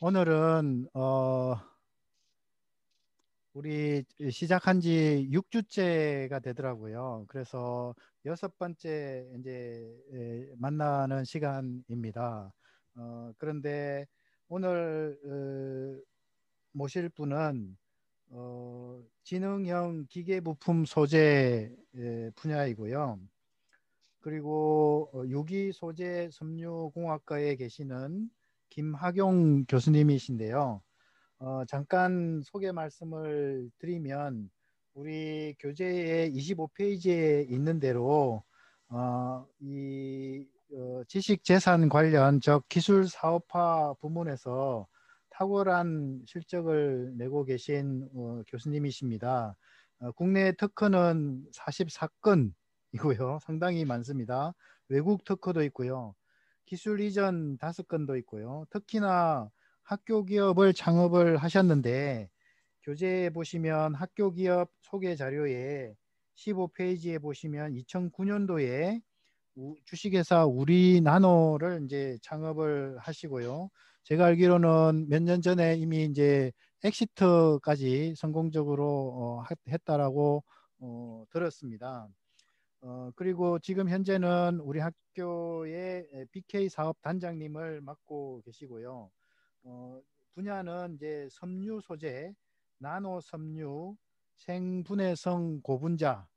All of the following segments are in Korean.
오늘은 우리 시작한 지 6주째가 되더라고요. 그래서 여섯 번째 이제 만나는 시간입니다. 그런데 오늘 모실 분은 지능형 기계부품 소재 분야이고요. 그리고 유기 소재 섬유공학과에 계시는 김학용 교수님이신데요. 잠깐 소개 말씀을 드리면 우리 교재의 25페이지에 있는 대로 지식재산 관련 즉 기술 사업화 부문에서 탁월한 실적을 내고 계신 교수님이십니다. 국내 특허는 44건이고요. 상당히 많습니다. 외국 특허도 있고요. 기술 이전 5건도 있고요. 특히나 학교 기업을 창업을 하셨는데 교재에 보시면 학교 기업 소개 자료에 15페이지에 보시면 2009년도에 주식회사 우리나노를 이제 창업을 하시고요. 제가 알기로는 몇 년 전에 이미 이제 엑시트까지 성공적으로 했다라고 들었습니다. 그리고 지금 현재는 우리 학교의 BK 사업 단장님을 맡고 계시고요. 분야는 이제 섬유 소재, 나노 섬유, 생분해성 고분자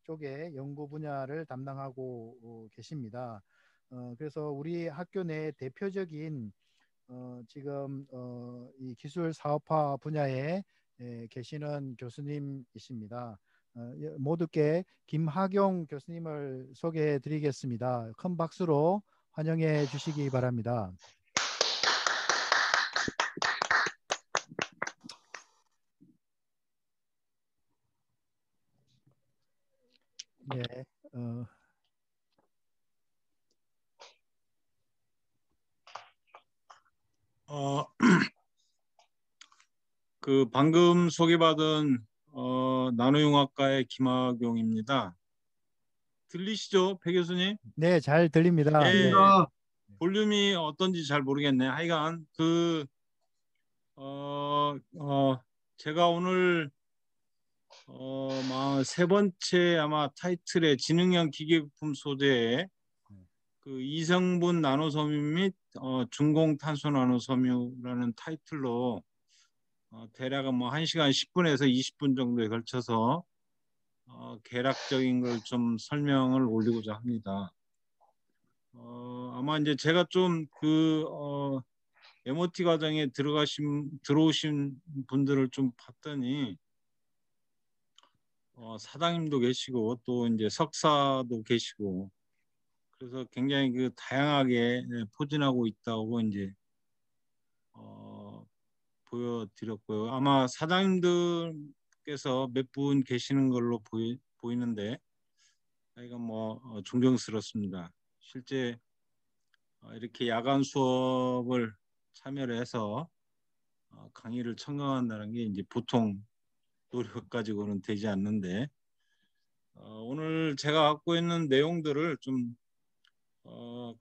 쪽에 연구 분야를 담당하고 계십니다. 그래서 우리 학교 내 대표적인 지금 이 기술 사업화 분야에 계시는 교수님이십니다. 모두께 김학용 교수님을 소개해 드리겠습니다. 큰 박수로 환영해 주시기 바랍니다. 네, 방금 소개받은 나노융합과의 김학용입니다. 들리시죠, 배 교수님? 네, 잘 들립니다. 네. 볼륨이 어떤지 잘 모르겠네. 하여간 제가 오늘 세 번째 아마 타이틀의 지능형 기계부품 소재에 그 이성분 나노섬유 및 중공 탄소 나노섬유라는 타이틀로 대략 1시간 10분에서 20분 정도에 걸쳐서 개략적인 걸 좀 설명을 올리고자 합니다. 아마 이제 제가 좀 MOT 과정에 들어오신 분들을 좀 봤더니 사장님도 계시고 또 이제 석사도 계시고 그래서 굉장히 다양하게 포진하고 있다고 이제 보여드렸고요. 아마 사장님들께서 몇 분 계시는 걸로 보이는데 하여간 존경스럽습니다. 실제 이렇게 야간 수업을 참여를 해서 강의를 청강한다는 게 이제 보통 노력 가지고는 되지 않는데 오늘 제가 갖고 있는 내용들을 좀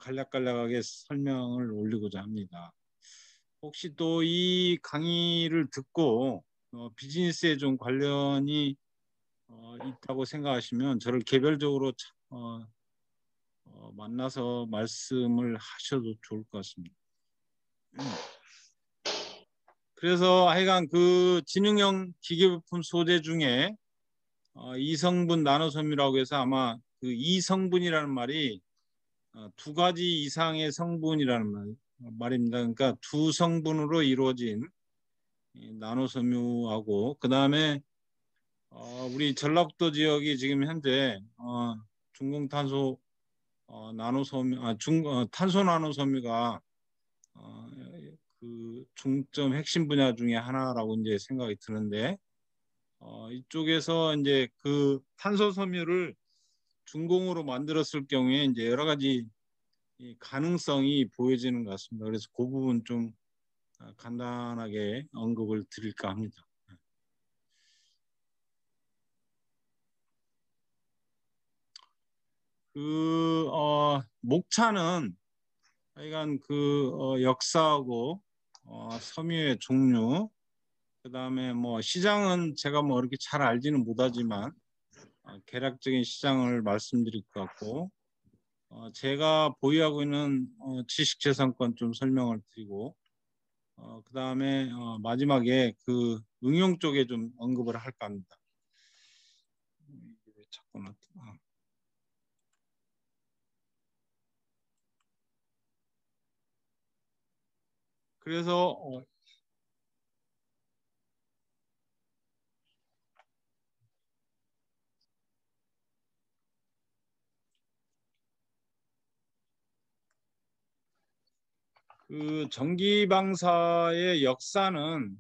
간략간략하게 설명을 올리고자 합니다. 혹시 또 이 강의를 듣고 비즈니스에 좀 관련이 있다고 생각하시면 저를 개별적으로 만나서 말씀을 하셔도 좋을 것 같습니다. 그래서 하여간 지능형 기계부품 소재 중에 이성분 나노섬유라고 해서 아마 이성분이라는 말이 두 가지 이상의 성분이라는 말입니다. 그러니까 두 성분으로 이루어진 나노섬유하고 그 다음에 우리 전라북도 지역이 지금 현재 중공탄소 나노섬유, 탄소 나노섬유가 중점 핵심 분야 중에 하나라고 이제 생각이 드는데 이쪽에서 이제 탄소 섬유를 중공으로 만들었을 경우에 이제 여러 가지 가능성이 보여지는 것 같습니다. 그래서 그 부분 좀 간단하게 언급을 드릴까 합니다. 목차는 하여간 역사하고 섬유의 종류, 그다음에 뭐 시장은 제가 뭐 이렇게 잘 알지는 못하지만 개략적인 시장을 말씀드릴 것 같고, 제가 보유하고 있는 지식재산권 좀 설명을 드리고, 그다음에 마지막에 그 응용 쪽에 좀 언급을 할까 합니다. 이게 왜 자꾸 나타나? 그래서 그 전기방사의 역사는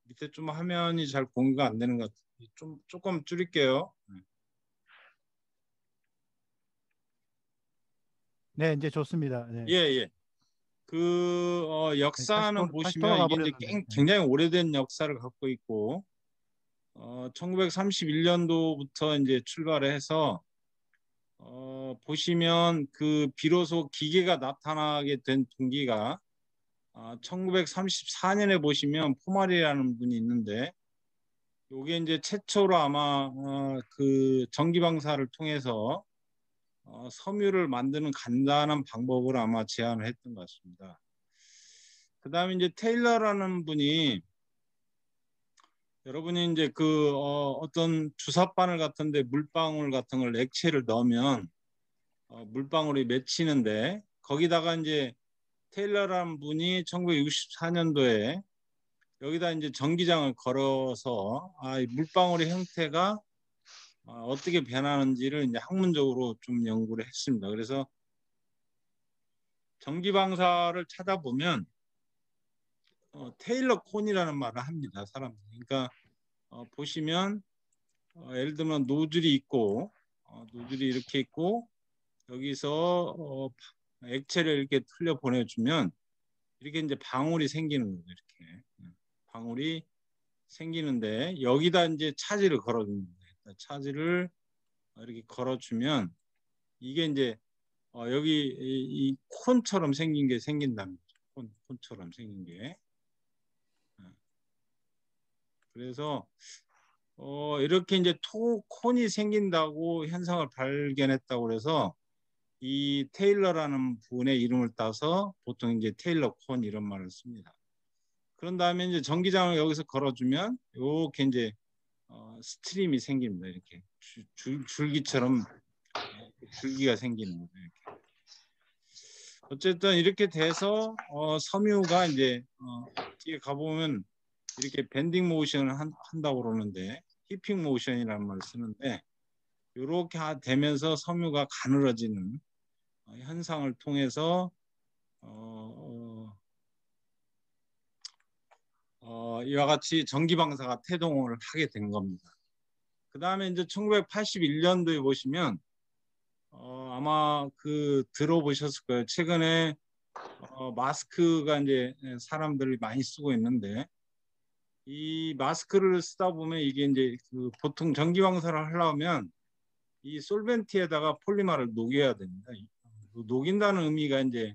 밑에 좀 화면이 잘 공유가 안 되는 것 같아요. 좀 조금 줄일게요. 네, 이제 좋습니다. 예, 네. 예. 그 네, 다시 역사는 다시 보시면 돌아가 이게 이제 버렸는데. 네. 굉장히 오래된 역사를 갖고 있고, 1931년도부터 이제 출발을 해서 보시면 그 비로소 기계가 나타나게 된 동기가 1934년에 보시면 포말이라는 분이 있는데, 요게 이제 최초로 아마 그 전기방사를 통해서 섬유를 만드는 간단한 방법을 아마 제안을 했던 것 같습니다. 그 다음에 이제 테일러라는 분이, 여러분이 이제 그 어떤 주사바늘 같은데 물방울 같은 걸 액체를 넣으면 물방울이 맺히는데, 거기다가 이제 테일러라는 분이 1964년도에 여기다 이제 전기장을 걸어서 이 물방울의 형태가 어떻게 변하는지를 이제 학문적으로 좀 연구를 했습니다. 그래서 전기방사를 찾아보면 테일러 콘이라는 말을 합니다, 사람들이. 그러니까 보시면 예를 들면 노즐이 있고, 노즐이 이렇게 있고, 여기서 액체를 이렇게 틀려 보내주면 이렇게 이제 방울이 생기는 거죠. 이렇게 방울이 생기는데, 여기다 이제 차지를 걸어줍니다. 차지를 이렇게 걸어주면 이게 이제 여기 이 콘처럼 생긴 게 생긴답니다. 콘처럼 생긴 게. 그래서 이렇게 이제 콘이 생긴다고 현상을 발견했다고 그래서 이 테일러라는 분의 이름을 따서 보통 이제 테일러 콘 이런 말을 씁니다. 그런 다음에 이제 전기장을 여기서 걸어주면 이렇게 이제 스트림이 생깁니다. 이렇게 줄기처럼 줄기가 생기는 거죠. 이렇게. 어쨌든 이렇게 돼서 섬유가 이제 뒤에 가보면 이렇게 밴딩 모션을 한다고 그러는데, 히핑 모션이라는 말을 쓰는데, 이렇게 되면서 섬유가 가늘어지는 현상을 통해서 이와 같이 전기방사가 태동을 하게 된 겁니다. 그 다음에 이제 1981년도에 보시면 아마 그 들어보셨을 거예요. 최근에 마스크가 이제 사람들이 많이 쓰고 있는데, 이 마스크를 쓰다 보면 이게 이제 그 보통 전기방사를 하려면 이 솔벤트에다가 폴리머를 녹여야 됩니다. 녹인다는 의미가 이제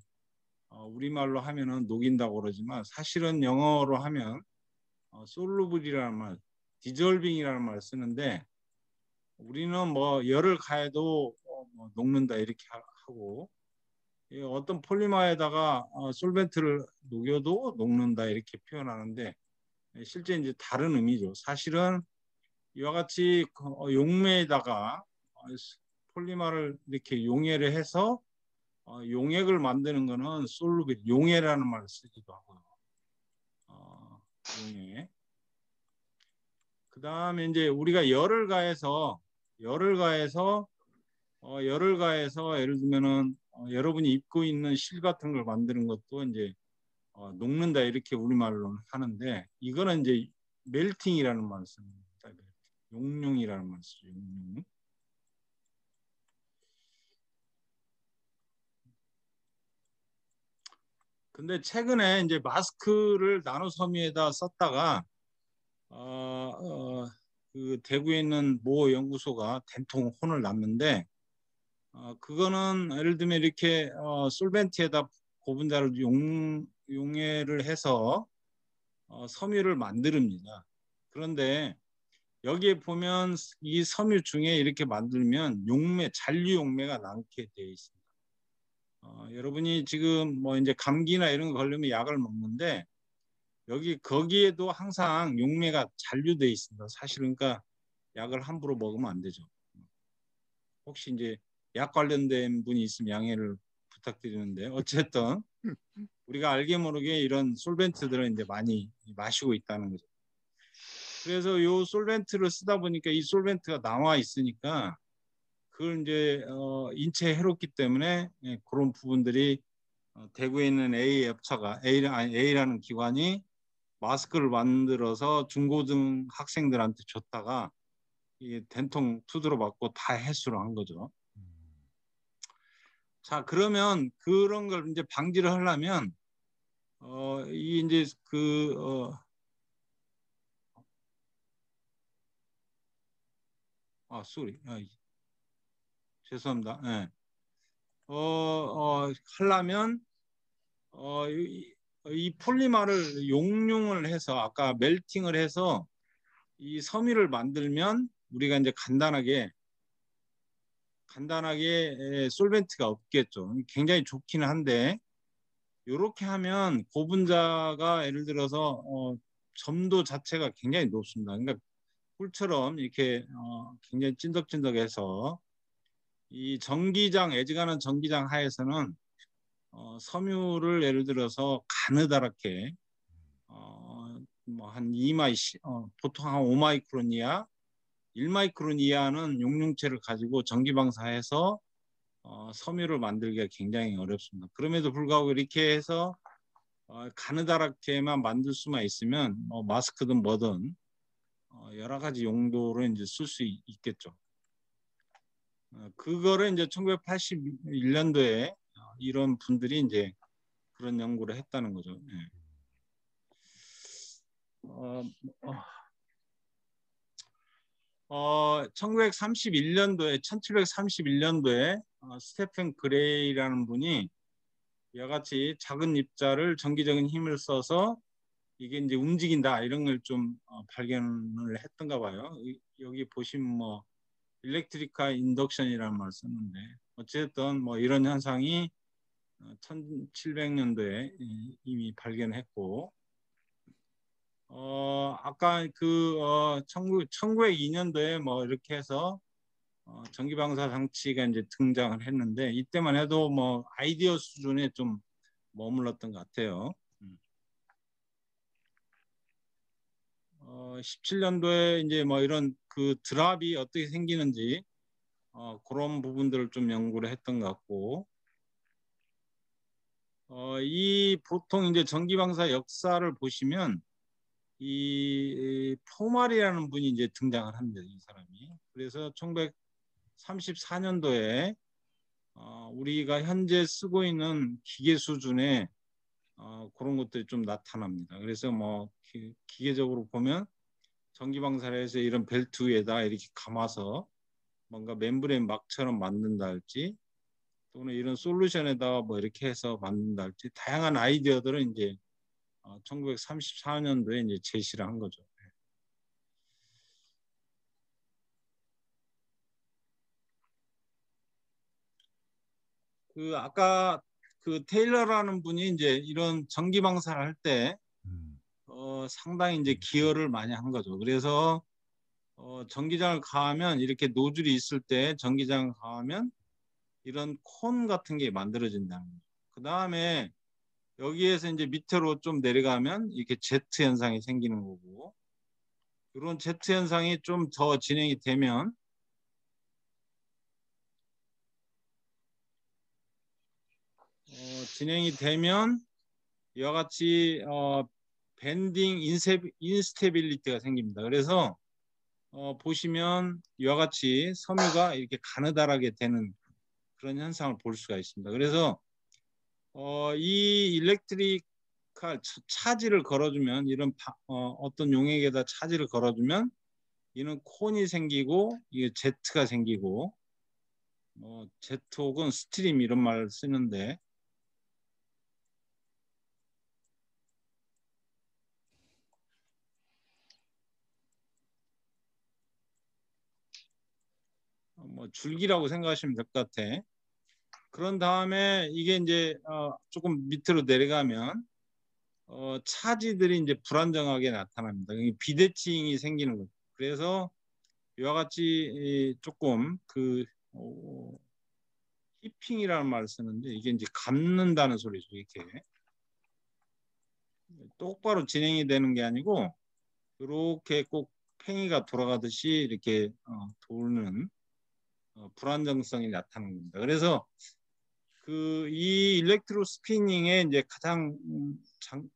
우리말로 하면은 녹인다고 그러지만, 사실은 영어로 하면 솔루블이라는 말, 디졸빙이라는 말을 쓰는데, 우리는 뭐 열을 가해도 뭐 녹는다 이렇게 하고, 어떤 폴리머에다가 솔벤트를 녹여도 녹는다 이렇게 표현하는데, 실제 이제 다른 의미죠. 사실은 이와 같이 용매에다가 폴리머를 이렇게 용해를 해서 용액을 만드는 거는 솔루빌, 용해라는 말을 쓰기도 하고요. 용해. 그 다음에 이제 우리가 열을 가해서 예를 들면은 여러분이 입고 있는 실 같은 걸 만드는 것도 이제 녹는다 이렇게 우리말로 하는데, 이거는 이제 멜팅이라는 말을 씁니다. 용융이라는 말을 쓰죠. 용융. 근데 최근에 이제 마스크를 나노 섬유에다 썼다가 그 대구에 있는 모 연구소가 된통 혼을 났는데, 그거는 예를 들면 이렇게 솔벤트에다 고분자를 용해를 해서 섬유를 만듭니다. 그런데 여기에 보면 이 섬유 중에 이렇게 만들면 용매, 잔류 용매가 남게 되어 있습니다. 여러분이 지금 뭐 이제 감기나 이런 거 걸리면 약을 먹는데 거기에도 항상 용매가 잔류되어 있습니다. 사실은 그러니까 약을 함부로 먹으면 안 되죠. 혹시 이제 약 관련된 분이 있으면 양해를 부탁드리는데 어쨌든 우리가 알게 모르게 이런 솔벤트들은 이제 많이 마시고 있다는 거죠. 그래서 이 솔벤트를 쓰다 보니까 이 솔벤트가 나와 있으니까 그걸 이제 인체에 해롭기 때문에 그런 부분들이 대구에 있는 A 업체가 A라는 기관이 마스크를 만들어서 중고등 학생들한테 줬다가 이게 된통 두드러 맞고 다 해수를 한 거죠. 자, 그러면 그런 걸 이제 방지를 하려면 이 이제 쏘리. 죄송합니다. 예. 하려면 이 폴리머를 용융을 해서 아까 멜팅을 해서 이 섬유를 만들면 우리가 이제 간단하게 솔벤트가 없겠죠. 굉장히 좋기는 한데 이렇게 하면 고분자가 예를 들어서 점도 자체가 굉장히 높습니다. 그러니까 꿀처럼 이렇게 굉장히 찐득찐득해서 이 전기장 애지간한 전기장 하에서는 섬유를 예를 들어서 가느다랗게 뭐 한 2마이 보통 한 5마이크론 이하 1마이크론 이하는 용융체를 가지고 전기방사해서 섬유를 만들기가 굉장히 어렵습니다. 그럼에도 불구하고 이렇게 해서 가느다랗게만 만들 수만 있으면 마스크든 뭐든 여러 가지 용도로 이제 쓸 수 있겠죠. 그거를 이제 1981년도에 이런 분들이 이제 그런 연구를 했다는 거죠. 네. 1731년도에 스테픈 그레이라는 분이 이와 같이 작은 입자를 전기적인 힘을 써서 이게 이제 움직인다 이런 걸 좀 발견을 했던가 봐요. 여기 보시면 뭐 일렉트리카 인덕션이라는 말을 썼는데 어쨌든 뭐 이런 현상이 1700년도에 이미 발견했고 아까 1902년도에 뭐 이렇게 해서 전기방사 장치가 이제 등장을 했는데 이때만 해도 뭐 아이디어 수준에 좀 머물렀던 것 같아요. 17년도에 이제 뭐 이런 그 드랍이 어떻게 생기는지 그런 부분들을 좀 연구를 했던 것 같고 이 보통 이제 전기방사 역사를 보시면 이 포말이라는 분이 이제 등장을 합니다. 이 사람이. 그래서 1934년도에 우리가 현재 쓰고 있는 기계 수준의 그런 것들이 좀 나타납니다. 그래서 뭐 기계적으로 보면 전기방사를 해서 이런 벨트 위에다 이렇게 감아서 뭔가 멤브레인 막처럼 만든다 할지 또는 이런 솔루션에다가 뭐 이렇게 해서 만든다 할지 다양한 아이디어들은 이제 1934년도에 이제 제시를 한 거죠. 그 아까 그 테일러라는 분이 이제 이런 전기 방사를 할 때 상당히 이제 기여를 많이 한 거죠. 그래서 전기장을 가하면 이렇게 노즐이 있을 때 전기장을 가하면 이런 콘 같은 게 만들어진다는 거죠. 그 다음에 여기에서 이제 밑으로 좀 내려가면 이렇게 제트 현상이 생기는 거고 이런 제트 현상이 좀 더 진행이 되면 이와 같이 밴딩 인스테빌리티가 생깁니다. 그래서 보시면 이와 같이 섬유가 이렇게 가느다랗게 되는 그런 현상을 볼 수가 있습니다. 그래서 이 일렉트리컬 차지를 걸어주면 이런 어떤 용액에다 차지를 걸어주면 이는 콘이 생기고 이게 제트가 생기고 제트 혹은 스트림 이런 말을 쓰는데 줄기라고 생각하시면 될 것 같아. 그런 다음에 이게 이제 조금 밑으로 내려가면 차지들이 이제 불안정하게 나타납니다. 비대칭이 생기는 거죠. 그래서 이와 같이 조금 히핑이라는 말을 쓰는데 이게 이제 감는다는 소리죠. 이렇게 똑바로 진행이 되는 게 아니고 이렇게 꼭 팽이가 돌아가듯이 이렇게 도는 불안정성이 나타나는 겁니다. 그래서 이 일렉트로 스피닝의 이제 가장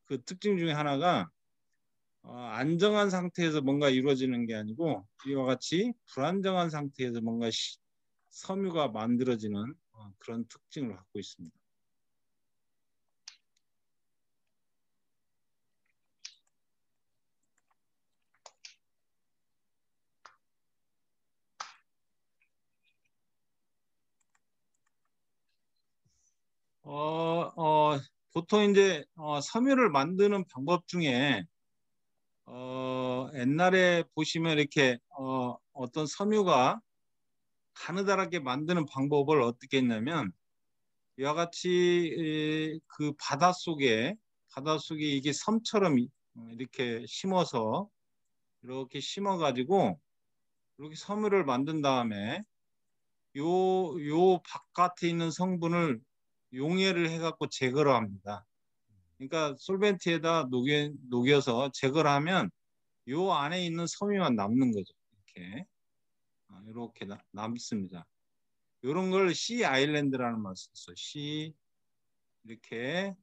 그 특징 중에 하나가 안정한 상태에서 뭔가 이루어지는 게 아니고 이와 같이 불안정한 상태에서 뭔가 섬유가 만들어지는 그런 특징을 갖고 있습니다. 보통 이제 섬유를 만드는 방법 중에 옛날에 보시면 이렇게 어떤 섬유가 가느다랗게 만드는 방법을 어떻게 했냐면 이와 같이 그 바닷속에 이게 섬처럼 이렇게 심어서 이렇게 심어 가지고 이렇게 섬유를 만든 다음에 요 바깥에 있는 성분을 용해를 해 갖고 제거를 합니다. 그러니까 솔벤트에다 녹여서 제거를 하면 요 안에 있는 섬유만 남는 거죠. 이렇게 남습니다. 이런 걸 씨 아일랜드라는 말을 썼어요. 씨 이렇게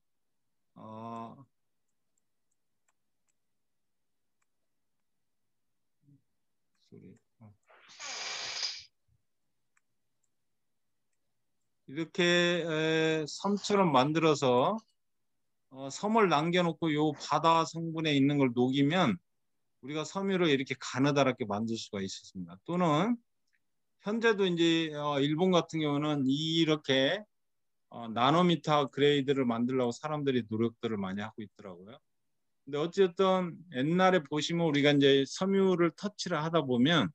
이렇게 섬처럼 만들어서 섬을 남겨놓고 요 바다 성분에 있는 걸 녹이면 우리가 섬유를 이렇게 가느다랗게 만들 수가 있었습니다. 또는 현재도 이제 일본 같은 경우는 이렇게 나노미터 그레이드를 만들려고 사람들이 노력들을 많이 하고 있더라고요. 근데 어쨌든 옛날에 보시면 우리가 이제 섬유를 터치를 하다 보면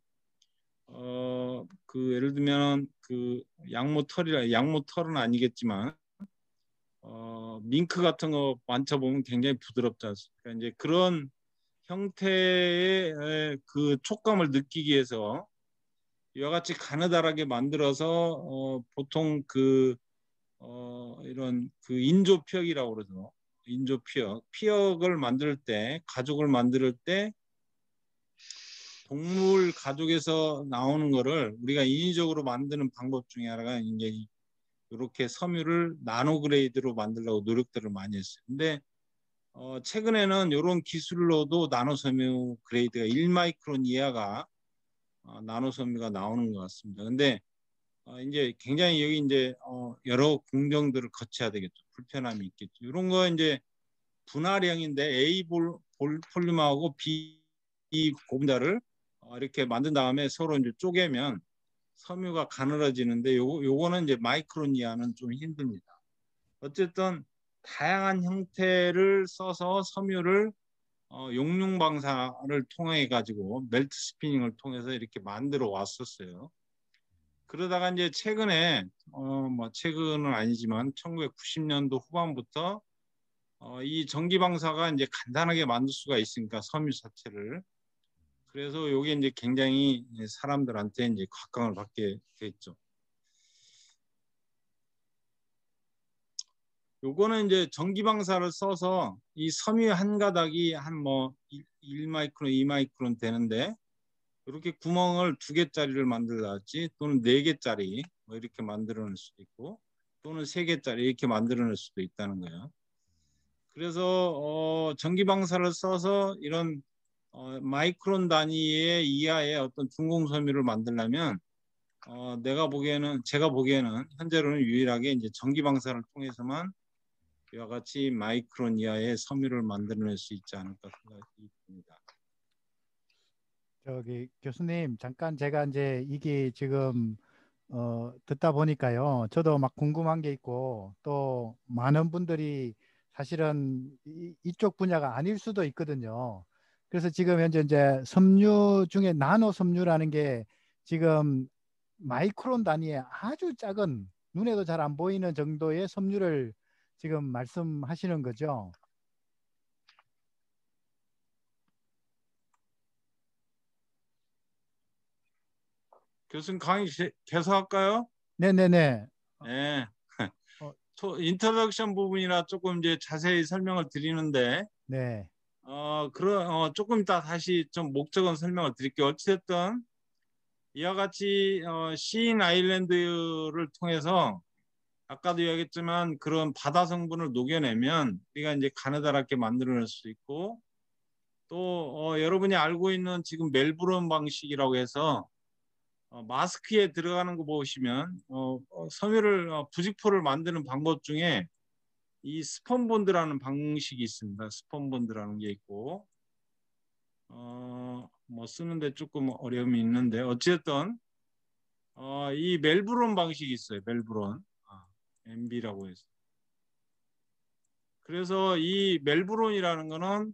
예를 들면 양모털은 아니겠지만 밍크 같은 거 만져보면 굉장히 부드럽지 않습니까? 이제 그런 형태의 그 촉감을 느끼기 위해서 이와 같이 가느다랗게 만들어서 보통 이런 인조피혁이라고 그러죠. 피혁을 만들 때, 가죽을 만들 때 동물 가죽에서 나오는 거를 우리가 인위적으로 만드는 방법 중에 하나가 이제 이렇게 섬유를 나노그레이드로 만들려고 노력들을 많이 했어요. 근데 최근에는 이런 기술로도 나노섬유 그레이드가 1마이크론 이하가 나노섬유가 나오는 것 같습니다. 근데 이제 굉장히 여기 이제 여러 공정들을 거쳐야 되겠죠. 불편함이 있겠죠. 이런 거 이제 분할형인데 A 폴리머하고 B 곰자를 이렇게 만든 다음에 서로 이제 쪼개면 섬유가 가늘어지는데 요거는 이제 마이크론 이하는 좀 힘듭니다. 어쨌든 다양한 형태를 써서 섬유를 용융방사를 통해 가지고 멜트 스피닝을 통해서 이렇게 만들어 왔었어요. 그러다가 이제 최근에 최근은 아니지만 1990년도 후반부터 이 전기방사가 이제 간단하게 만들 수가 있으니까 섬유 자체를 그래서 요게 이제 굉장히 사람들한테 이제 각광을 받게 됐죠. 요거는 이제 전기방사를 써서 이 섬유 한 가닥이 한 1마이크론, 2마이크론 되는데 이렇게 구멍을 2개짜리를 만들어놨지 또는 4개짜리 이렇게 만들어낼 수도 있고 또는 3개짜리 이렇게 만들어낼 수도 있다는 거예요. 그래서 전기방사를 써서 이런 마이크론 단위의 이하의 어떤 중공섬유를 만들려면 제가 보기에는 현재로는 유일하게 이제 전기방사를 통해서만 이와 같이 마이크론 이하의 섬유를 만들어낼 수 있지 않을까 생각이 듭니다. 교수님 잠깐 제가 이제 이게 지금 듣다 보니까요. 저도 막 궁금한 게 있고 또 많은 분들이 사실은 이쪽 분야가 아닐 수도 있거든요. 그래서 지금 현재 이제 섬유 중에 나노 섬유라는 게 지금 마이크론 단위의 아주 작은 눈에도 잘 안 보이는 정도의 섬유를 지금 말씀하시는 거죠? 교수님 강의 계속할까요? 네네네. 네. 어, 인트로덕션 부분이라 조금 이제 자세히 설명을 드리는데 네. 조금 이따 다시 좀 목적은 설명을 드릴게요. 어찌됐든 이와 같이 시인 아일랜드를 통해서 아까도 이야기했지만 그런 바다 성분을 녹여내면 우리가 이제 가느다랗게 만들어낼 수 있고 또 여러분이 알고 있는 지금 멜브론 방식이라고 해서 마스크에 들어가는 거 보시면 섬유를 부직포를 만드는 방법 중에 이 스펀본드라는 방식이 있습니다. 스펀본드라는 게 있고 뭐 쓰는데 조금 어려움이 있는데 어쨌든 이 멜브론 방식이 있어요. 멜브론 MB라고 해서 그래서 이 멜브론이라는 거는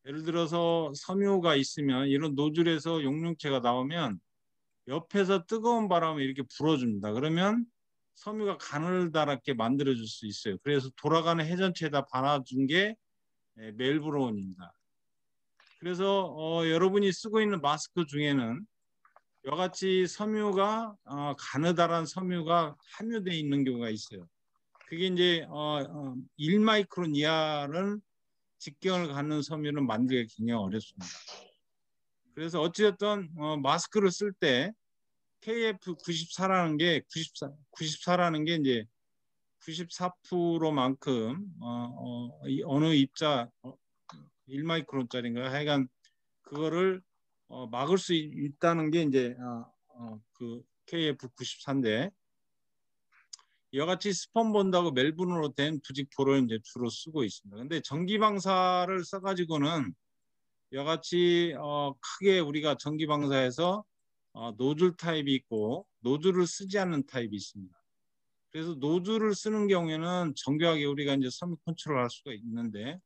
예를 들어서 섬유가 있으면 이런 노즐에서 용융체가 나오면 옆에서 뜨거운 바람을 이렇게 불어줍니다. 그러면 섬유가 가늘다랗게 만들어줄 수 있어요. 그래서 돌아가는 회전체에다 반아준 게 멜브론입니다. 그래서 여러분이 쓰고 있는 마스크 중에는 이와 같이 섬유가 가느다란 섬유가 함유되어 있는 경우가 있어요. 그게 이제 1마이크론 이하는 직경을 갖는 섬유는 만들기가 굉장히 어렵습니다. 그래서 어찌됐든 마스크를 쓸 때 KF94라는 게 94라는 게 이제 94%만큼 어느 입자 1마이크론짜리인가 하여간 그거를 막을 수 있다는 게 이제 그 KF94인데 이와 같이 스펀본드하고 멜분으로 된 부직포를 이제 주로 쓰고 있습니다. 근데 전기 방사를 써가지고는 이와 같이 크게 우리가 전기 방사에서 노즐 타입이 있고 노즐을 쓰지 않는 타입이 있습니다. 그래서 노즐을 쓰는 경우에는 정교하게 우리가 이제 섬유 컨트롤할 수가 있는데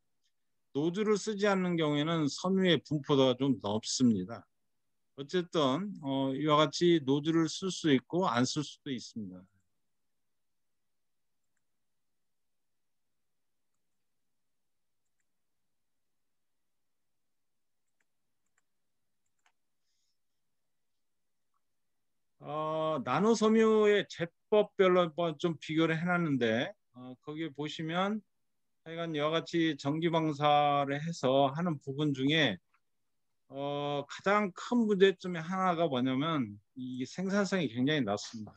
노즐을 쓰지 않는 경우에는 섬유의 분포도가 좀 높습니다. 어쨌든 이와 같이 노즐을 쓸 수 있고 안 쓸 수도 있습니다. 나노 섬유의 제법별로 좀 비교를 해놨는데 거기에 보시면 하여간 이와 같이 전기 방사를 해서 하는 부분 중에 가장 큰 문제점의 하나가 뭐냐면 이 생산성이 굉장히 낮습니다.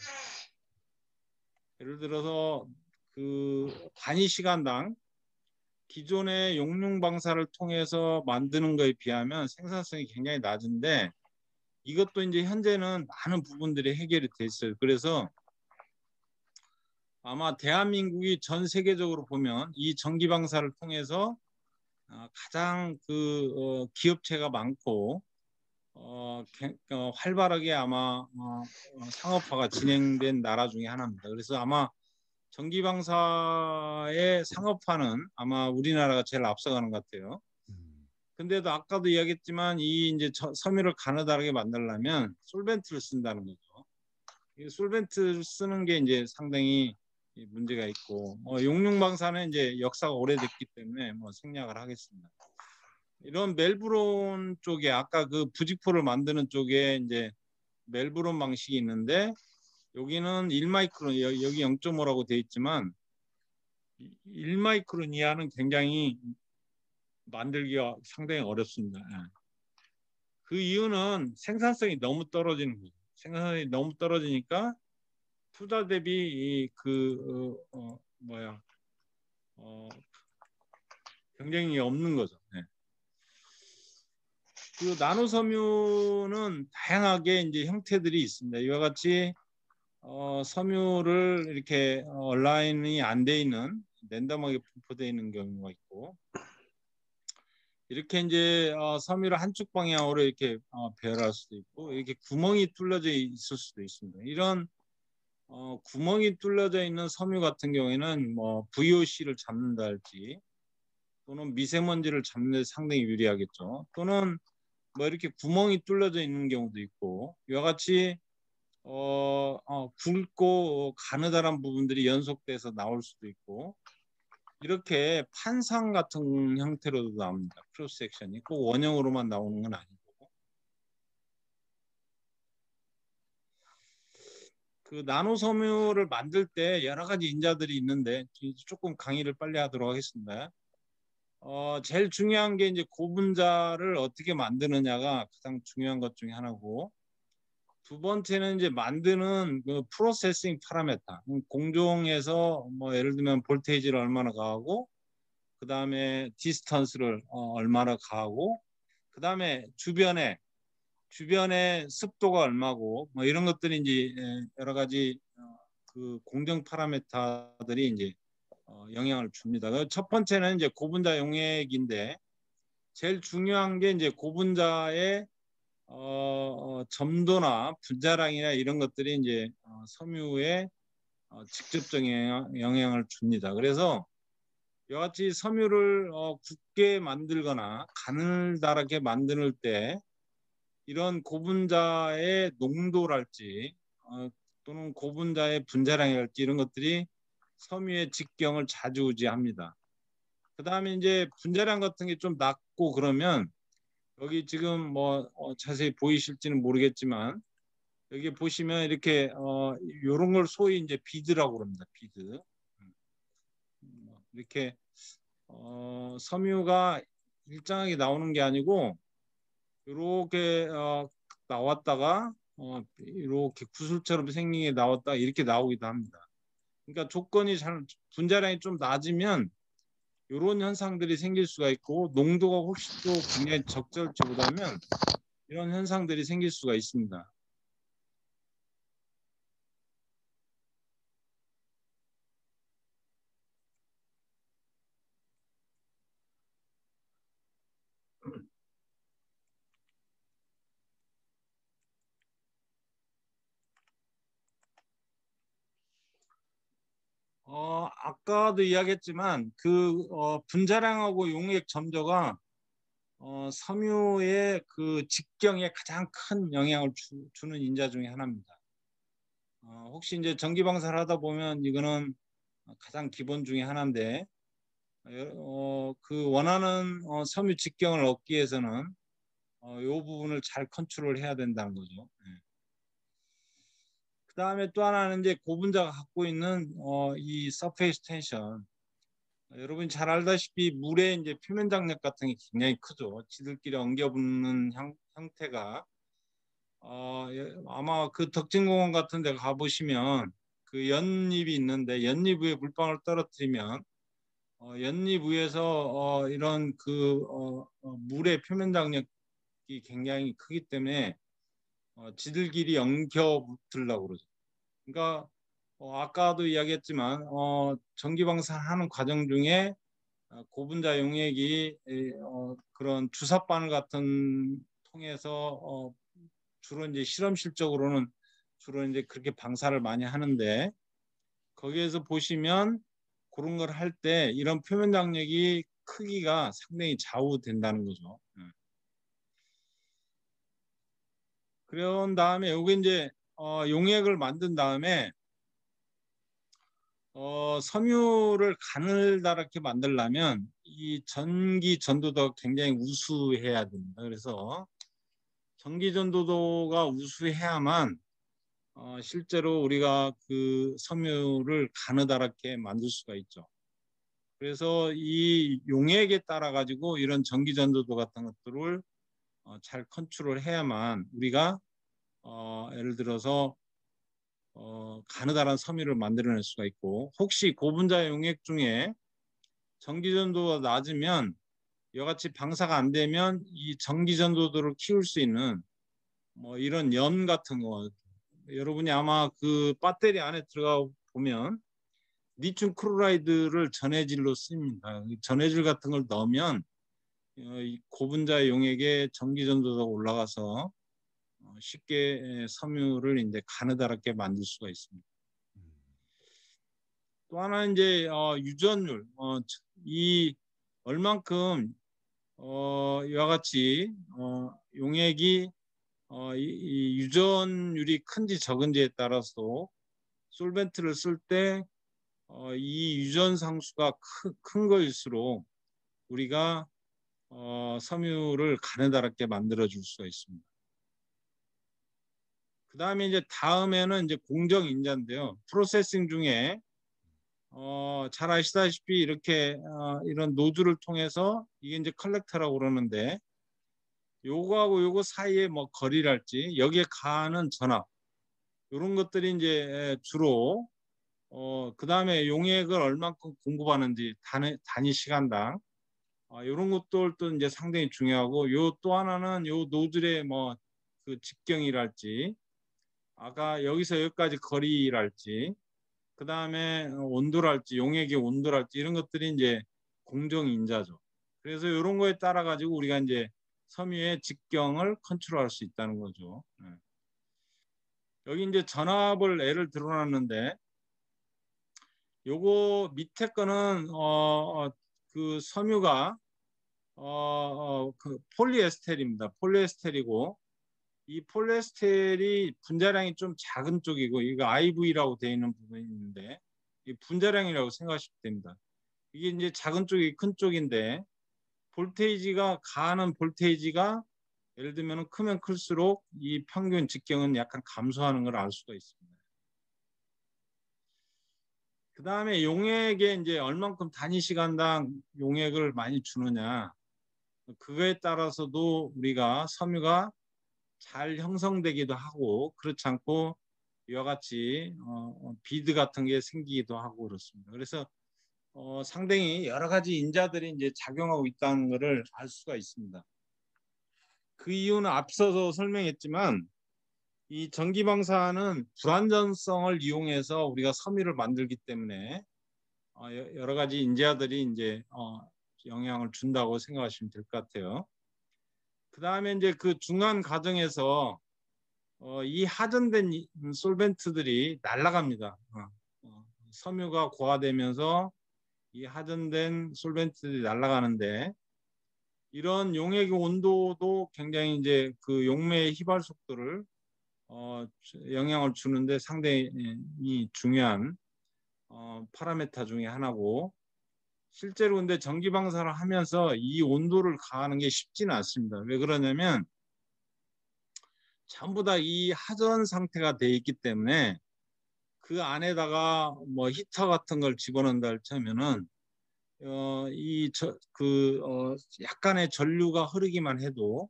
예를 들어서 그 단위 시간당 기존의 용융 방사를 통해서 만드는 것에 비하면 생산성이 굉장히 낮은데 이것도 이제 현재는 많은 부분들이 해결이 돼 있어요. 그래서 아마 대한민국이 전 세계적으로 보면 이 전기 방사를 통해서 가장 그 기업체가 많고 활발하게 아마 상업화가 진행된 나라 중에 하나입니다. 그래서 아마 전기 방사의 상업화는 아마 우리나라가 제일 앞서가는 것 같아요. 근데도 아까도 이야기했지만 이 이제 섬유를 가느다랗게 만들려면 솔벤트를 쓴다는 거죠. 이 솔벤트를 쓰는 게 이제 상당히 문제가 있고 용융 방사는 이제 역사가 오래됐기 때문에 뭐 생략을 하겠습니다. 이런 멜브론 쪽에 아까 그 부직포를 만드는 쪽에 이제 멜브론 방식이 있는데 여기는 1마이크론 여기 0.5라고 돼 있지만 1마이크론 이하는 굉장히 만들기가 상당히 어렵습니다. 그 이유는 생산성이 너무 떨어지는 거죠. 생산성이 너무 떨어지니까 투자 대비 경쟁이 없는 거죠. 네. 그 나노 섬유는 다양하게 이제 형태들이 있습니다. 이와 같이 섬유를 이렇게 온라인이 안 돼 있는 랜덤하게 분포되어 있는 경우가 있고 이렇게 이제 섬유를 한쪽 방향으로 이렇게 배열할 수도 있고 이렇게 구멍이 뚫려져 있을 수도 있습니다. 이런 구멍이 뚫려져 있는 섬유 같은 경우에는 뭐 VOC를 잡는다 할지 또는 미세먼지를 잡는 데 상당히 유리하겠죠. 또는 뭐 이렇게 구멍이 뚫려져 있는 경우도 있고 이와 같이 굵고 가느다란 부분들이 연속돼서 나올 수도 있고 이렇게 판상 같은 형태로도 나옵니다. 크로스 섹션이 꼭 원형으로만 나오는 건 아니고 그 나노 섬유를 만들 때 여러 가지 인자들이 있는데 조금 강의를 빨리 하도록 하겠습니다. 제일 중요한 게 이제 고분자를 어떻게 만드느냐가 가장 중요한 것 중에 하나고 두 번째는 이제 만드는 그 프로세싱 파라메타 공정에서 뭐 예를 들면 볼테이지를 얼마나 가하고 그 다음에 디스턴스를 얼마나 가하고 그 다음에 주변에 습도가 얼마고 뭐 이런 것들이 이제 여러 가지 그 공정 파라메타들이 이제 영향을 줍니다. 첫 번째는 이제 고분자 용액인데 제일 중요한 게 이제 고분자의 점도나 분자량이나 이런 것들이 이제 섬유에 직접적인 영향을 줍니다. 그래서 이와 같이 섬유를 굳게 만들거나 가느다랗게 만들 때 이런 고분자의 농도랄지 또는 고분자의 분자량이랄지 이런 것들이 섬유의 직경을 좌지우지합니다. 그 다음에 이제 분자량 같은 게 좀 낮고 그러면 여기 지금 뭐 자세히 보이실지는 모르겠지만 여기 보시면 이렇게 이런 걸 소위 이제 비드라고 그럽니다. 비드. 이렇게 섬유가 일정하게 나오는 게 아니고 이렇게 나왔다가 이렇게 구슬처럼 생긴 게 나왔다 이렇게 나오기도 합니다. 그러니까 조건이 분자량이 좀 낮으면 이런 현상들이 생길 수가 있고 농도가 혹시 또 굉장히 적절치보다면 이런 현상들이 생길 수가 있습니다. 아까도 이야기했지만 그 분자량하고 용액 점도가 섬유의 그 직경에 가장 큰 영향을 주는 인자 중에 하나입니다. 혹시 이제 전기 방사를 하다 보면 이거는 가장 기본 중에 하나인데 그 원하는 섬유 직경을 얻기 위해서는 이 부분을 잘 컨트롤 해야 된다는 거죠. 네. 그 다음에 또 하나는 이제 고분자가 갖고 있는 이 서페이스 텐션. 여러분이 잘 알다시피 물의 이제 표면 장력 같은 게 굉장히 크죠. 지들끼리 엉겨붙는 형태가 아마 그 덕진공원 같은 데 가보시면 그 연잎이 있는데 연잎 위에 물방울 떨어뜨리면 연잎 위에서 이런 그 물의 표면 장력이 굉장히 크기 때문에 지들끼리 엉겨 붙으려고 그러죠. 그러니까 아까도 이야기했지만 전기방사하는 과정 중에 고분자 용액이 그런 주사바늘 같은 통해서 주로 이제 실험실적으로는 주로 이제 그렇게 방사를 많이 하는데 거기에서 보시면 그런 걸 할 때 이런 표면 장력이 크기가 상당히 좌우된다는 거죠. 그런 다음에 여기 이제 용액을 만든 다음에 섬유를 가느다랗게 만들려면 이 전기 전도도가 굉장히 우수해야 됩니다. 그래서 전기 전도도가 우수해야만 실제로 우리가 그 섬유를 가느다랗게 만들 수가 있죠. 그래서 이 용액에 따라 가지고 이런 전기 전도도 같은 것들을 잘 컨트롤 해야만 우리가 예를 들어서 가느다란 섬유를 만들어낼 수가 있고 혹시 고분자 용액 중에 전기전도가 낮으면 이와 같이 방사가 안 되면 이 전기전도도를 키울 수 있는 뭐 이런 연 같은 거 여러분이 아마 그 배터리 안에 들어가 보면 리튬 클로라이드를 전해질로 씁니다. 전해질 같은 걸 넣으면 이 고분자 용액에 전기전도도가 올라가서 쉽게 섬유를 이제 가느다랗게 만들 수가 있습니다. 또 하나 이제 유전율 이 얼만큼 이와 같이 용액이 이 유전율이 큰지 적은지에 따라서 솔벤트를 쓸 때 이 유전 상수가 큰 거일수록 우리가 섬유를 가느다랗게 만들어 줄 수가 있습니다. 그 다음에 이제 다음에는 이제 공정인자인데요. 프로세싱 중에 잘 아시다시피 이렇게 이런 노즐을 통해서 이게 이제 컬렉터라고 그러는데 요거하고 요거 사이에 뭐 거리랄지 여기에 가는 전압 이런 것들이 이제 주로 그 다음에 용액을 얼만큼 공급하는지 단위 시간당 이런 것들도 이제 상당히 중요하고 요 또 하나는 요 노즐의 뭐 그 직경이랄지 아까 여기서 여기까지 거리랄지 그 다음에 온도랄지 용액의 온도랄지 이런 것들이 이제 공정인자죠. 그래서 이런 거에 따라 가지고 우리가 이제 섬유의 직경을 컨트롤할 수 있다는 거죠. 여기 이제 전압을 예를 들어놨는데 요거 밑에 거는 그 섬유가 그 폴리에스테르입니다. 폴리에스테르이고 이 폴리에스테르이 분자량이 좀 작은 쪽이고 이거 IV라고 되어 있는 부분이 있는데 이 분자량이라고 생각하시면 됩니다. 이게 이제 작은 쪽이 큰 쪽인데 볼테이지가 가는 볼테이지가 예를 들면 크면 클수록 이 평균 직경은 약간 감소하는 걸 알 수가 있습니다. 그 다음에 용액에 이제 얼만큼 단위 시간당 용액을 많이 주느냐 그거에 따라서도 우리가 섬유가 잘 형성되기도 하고 그렇지 않고 이와 같이 비드 같은 게 생기기도 하고 그렇습니다. 그래서 상당히 여러 가지 인자들이 이제 작용하고 있다는 것을 알 수가 있습니다. 그 이유는 앞서서 설명했지만 이 전기방사는 불완전성을 이용해서 우리가 섬유를 만들기 때문에 여러 가지 인자들이 이제 영향을 준다고 생각하시면 될 것 같아요. 그 다음에 이제 그 중간 과정에서 이 하전된 솔벤트들이 날아갑니다. 섬유가 고화되면서 이 하전된 솔벤트들이 날아가는데 이런 용액의 온도도 굉장히 이제 그 용매의 휘발 속도를 영향을 주는데 상당히 중요한 파라메타 중에 하나고 실제로 근데 전기 방사를 하면서 이 온도를 가하는 게 쉽지는 않습니다. 왜 그러냐면 전부 다 이 하전 상태가 돼 있기 때문에 그 안에다가 뭐 히터 같은 걸 집어넣는다 하면은 약간의 전류가 흐르기만 해도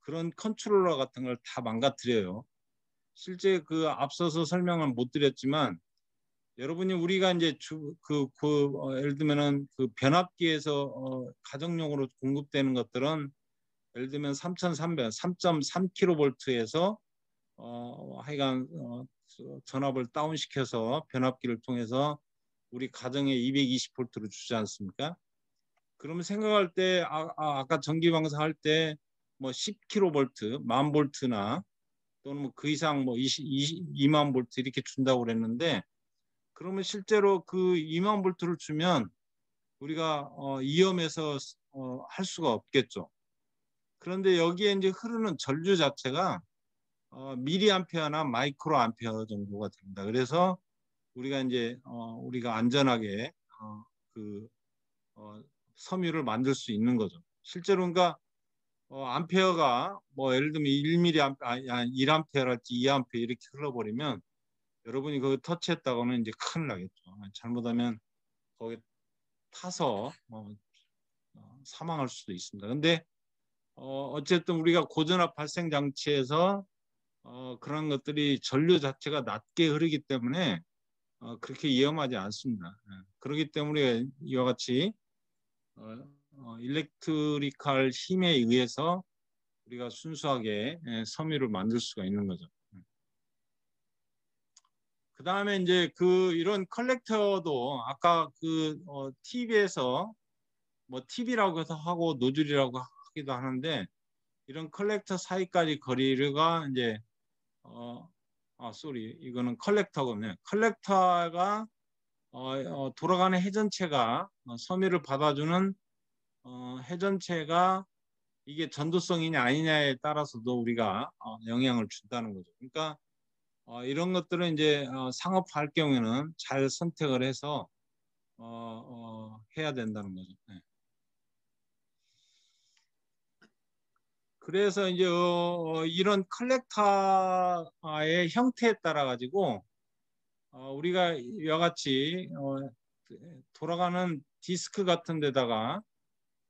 그런 컨트롤러 같은 걸 다 망가뜨려요. 실제 그 앞서서 설명을 못 드렸지만 여러분이 우리가 이제 예를 들면은 그 변압기에서 가정용으로 공급되는 것들은 예를 들면 3.3kV에서 하여간 전압을 다운시켜서 변압기를 통해서 우리 가정에 220V로 주지 않습니까? 그러면 생각할 때 아까 전기방사 할 때 뭐 10kV, 10,000V나 또는 뭐 그 이상 뭐 2만 볼트 이렇게 준다고 그랬는데 그러면 실제로 그 2만 볼트를 주면 우리가 이염해서 할 수가 없겠죠. 그런데 여기에 이제 흐르는 전류 자체가 미리암페어나 마이크로 암페어 정도가 됩니다. 그래서 우리가 이제 우리가 안전하게 섬유를 만들 수 있는 거죠. 실제로 그러니까 암페어가 뭐 예를 들면 1암페어랄지 2암페어 이렇게 흘러버리면 여러분이 그거 터치했다고는 이제 큰일 나겠죠. 잘못하면 거기 타서 사망할 수도 있습니다. 근데 어쨌든 우리가 고전압 발생 장치에서 그런 것들이 전류 자체가 낮게 흐르기 때문에 그렇게 위험하지 않습니다. 그렇기 때문에 이와 같이 일렉트리컬 힘에 의해서 우리가 순수하게 섬유를 만들 수가 있는 거죠. 그 다음에 이제 이런 컬렉터도 아까 TV에서 뭐 TV라고 해서 하고 노즐이라고 하기도 하는데 이런 컬렉터 사이까지 거리가 이제 이거는 컬렉터거든요. 컬렉터가 돌아가는 회전체가 섬유를 받아주는 회전체가 이게 전도성이냐 아니냐에 따라서도 우리가 영향을 준다는 거죠. 그러니까 이런 것들은 이제 상업화할 경우에는 잘 선택을 해서 해야 된다는 거죠. 네. 그래서 이제 이런 컬렉터의 형태에 따라 가지고 우리가 이와 같이 돌아가는 디스크 같은 데다가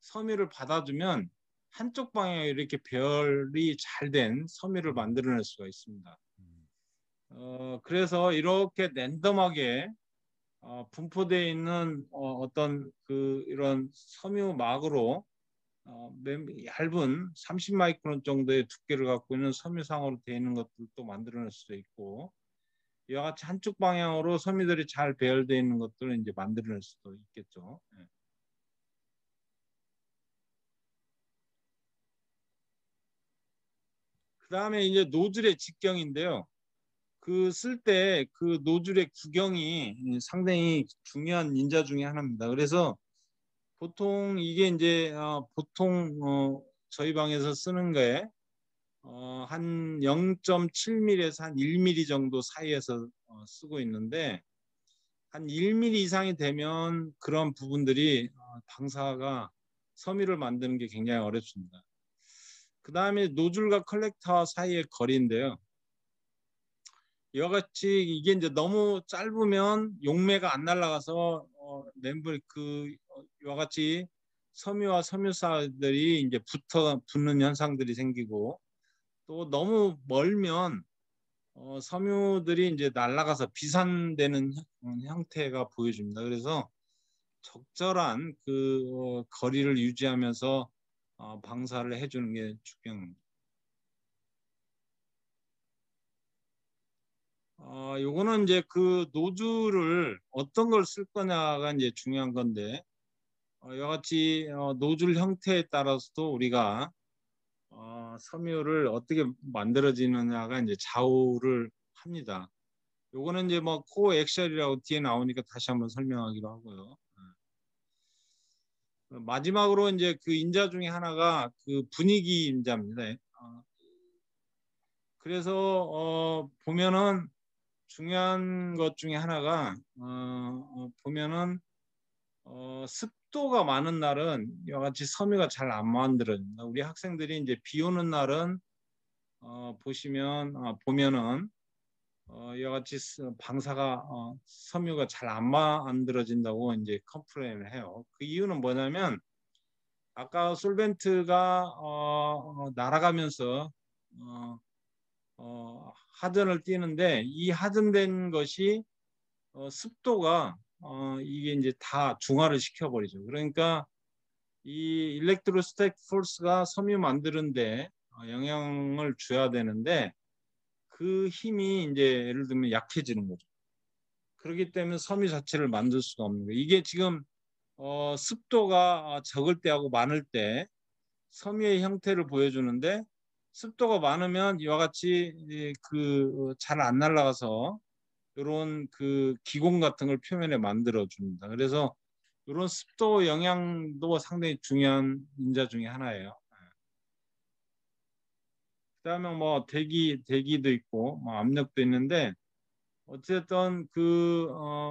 섬유를 받아주면 한쪽 방향에 이렇게 별이 잘 된 섬유를 만들어낼 수가 있습니다. 그래서 이렇게 랜덤하게 분포되어 있는 어떤 이런 섬유막으로 얇은 30 마이크론 정도의 두께를 갖고 있는 섬유상으로 되어 있는 것들도 만들어낼 수도 있고, 이와 같이 한쪽 방향으로 섬유들이 잘 배열되어 있는 것들을 이제 만들어낼 수도 있겠죠. 그 다음에 이제 노즐의 직경인데요. 쓸 때 그 노즐의 구경이 상당히 중요한 인자 중에 하나입니다. 그래서 보통 이게 이제 보통 저희 방에서 쓰는 거에 한 0.7mm에서 한 1mm 정도 사이에서 쓰고 있는데, 한 1mm 이상이 되면 그런 부분들이 방사가 섬유를 만드는 게 굉장히 어렵습니다. 그 다음에 노즐과 컬렉터 사이의 거리인데요. 이와 같이 이게 이제 너무 짧으면 용매가 안 날아가서 램블 이와 같이 섬유와 섬유사들이 이제 붙는 현상들이 생기고, 또 너무 멀면 섬유들이 이제 날아가서 비산되는 형태가 보여집니다. 그래서 적절한 거리를 유지하면서 방사를 해주는 게 중요합니다. 요거는 이제 노즐을 어떤 걸 쓸 거냐가 이제 중요한 건데, 이와 같이 노즐 형태에 따라서도 우리가 섬유를 어떻게 만들어지느냐가 이제 좌우를 합니다. 요거는 이제 뭐 코액셜이라고 뒤에 나오니까 다시 한번 설명하기로 하고요. 마지막으로 이제 인자 중에 하나가 분위기 인자입니다. 그래서 보면은 중요한 것 중에 하나가 보면은 습도가 많은 날은 이와 같이 섬유가 잘 안 만들어집니다. 우리 학생들이 이제 비 오는 날은 보면은 이와 같이 방사가 섬유가 잘 안 만들어진다고 이제 컴플레인을 해요. 그 이유는 뭐냐면 아까 솔벤트가 날아가면서 하전을 띄는데, 이 하전된 것이 습도가 이게 이제 다 중화를 시켜버리죠. 그러니까 이 일렉트로스택 포스가 섬유 만드는데 영향을 줘야 되는데, 그 힘이 이제 예를 들면 약해지는 거죠. 그렇기 때문에 섬유 자체를 만들 수가 없는 거예요. 이게 지금 습도가 적을 때하고 많을 때 섬유의 형태를 보여주는데, 습도가 많으면 이와 같이 잘 안 날아가서 이런 기공 같은 걸 표면에 만들어 줍니다. 그래서 이런 습도 영향도 상당히 중요한 인자 중에 하나예요. 그다음에 뭐 대기도 있고 뭐 압력도 있는데, 어쨌든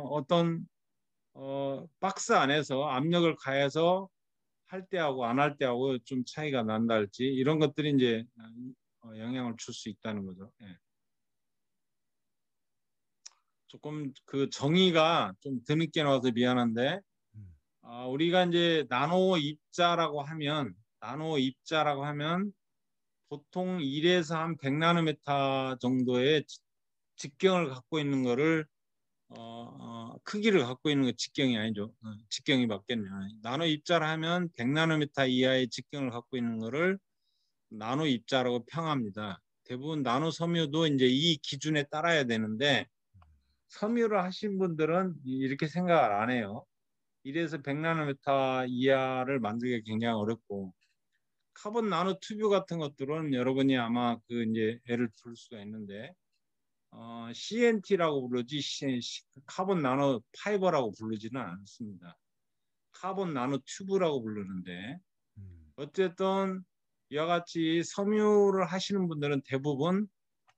어떤 박스 안에서 압력을 가해서 할 때하고 안 할 때하고 좀 차이가 난다 할지, 이런 것들이 이제 영향을 줄 수 있다는 거죠. 예. 조금 정의가 좀 뒤늦게 나와서 미안한데, 우리가 이제 나노 입자라고 하면 보통 1에서 한 100나노미터 정도의 직경을 갖고 있는 거를 크기를 갖고 있는 거, 직경이 아니죠. 직경이 맞겠네요. 나노 입자를 하면 100나노미터 이하의 직경을 갖고 있는 거를 나노 입자라고 평합니다. 대부분 나노 섬유도 이제 이 기준에 따라야 되는데, 섬유를 하신 분들은 이렇게 생각을 안 해요. 1에서 100나노미터 이하를 만들기가 굉장히 어렵고, 카본 나노 튜브 같은 것들은 여러분이 아마 이제 애를 풀 수가 있는데, CNT라고 부르지 카본 나노 파이버라고 부르지는 않습니다. 카본 나노 튜브라고 부르는데, 어쨌든 이와 같이 섬유를 하시는 분들은 대부분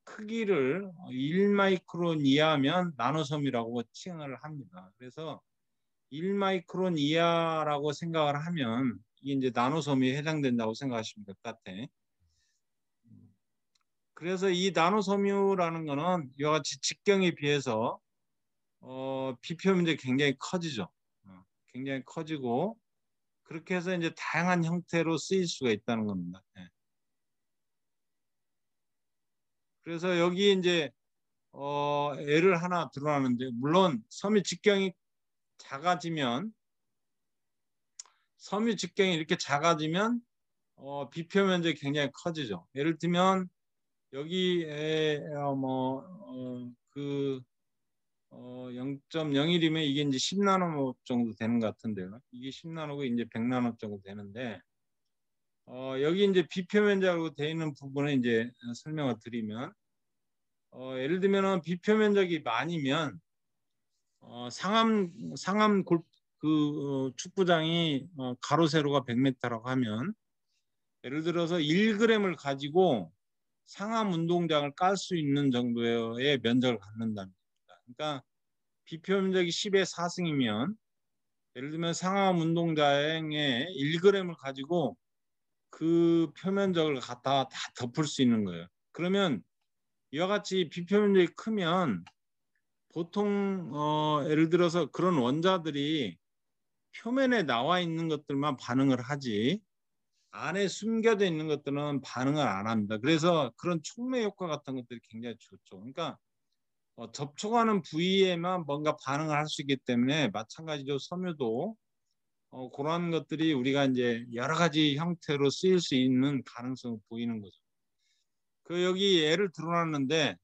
크기를 1마이크론 이하면 나노섬유라고 칭을 합니다. 그래서 1마이크론 이하라고 생각을 하면 이게 이제 나노섬유에 해당된다고 생각하시면 될 것 같아. 그래서 이 나노섬유라는 거는 이와 같이 직경에 비해서 비표면적이 굉장히 커지죠. 굉장히 커지고 그렇게 해서 이제 다양한 형태로 쓰일 수가 있다는 겁니다. 예. 그래서 여기 이제 예를 하나 들어놨는데 물론 섬유 직경이 작아지면 섬유 직경이 이렇게 작아지면 비표 면적이 굉장히 커지죠. 예를 들면 여기에 0.01이면 이게 이제 10나노 정도 되는 것 같은데요. 이게 10나노고 이제 100나노 정도 되는데 여기 이제 비표 면적으로 되어 있는 부분을 이제 설명을 드리면 예를 들면은 비표 면적이 많으면 상암 축구장이 가로 세로가 100m라고 하면 예를 들어서 1g을 가지고 상암 운동장을 깔 수 있는 정도의 면적을 갖는다는 겁니다. 그러니까 비표 면적이 10의 4승이면 예를 들면 상암 운동장에 1g을 가지고 그 표면적을 갖다 다 덮을 수 있는 거예요. 그러면 이와 같이 비표 면적이 크면 보통 예를 들어서 그런 원자들이 표면에 나와 있는 것들만 반응을 하지 안에 숨겨져 있는 것들은 반응을 안 합니다. 그래서 그런 촉매 효과 같은 것들이 굉장히 좋죠. 그러니까 접촉하는 부위에만 뭔가 반응을 할 수 있기 때문에 마찬가지로 섬유도 그런 것들이 우리가 이제 여러 가지 형태로 쓰일 수 있는 가능성을 보이는 거죠. 그 여기 예를 들어놨는데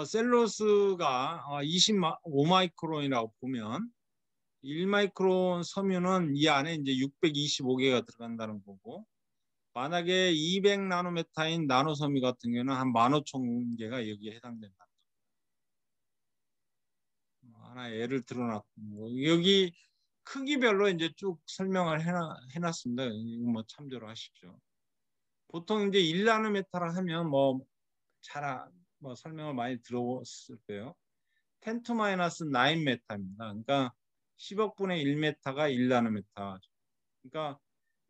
셀룰로스가 25마이크론이라고 보면 1마이크론 섬유는 이 안에 이제 625개가 들어간다는 거고 만약에 200나노메타인 나노섬유 같은 경우는 한 15,000개가 여기에 해당된다. 하나 예를 들어놨고 여기 크기별로 이제 쭉 설명을 해놨습니다. 이거 뭐 참조를 하십시오. 보통 이제 1나노메타라 하면 뭐 설명을 많이 들어봤을 거예요. 10 to 마이너스 9메타입니다. 그러니까 10억 분의 1메타가 1나노메타. 그러니까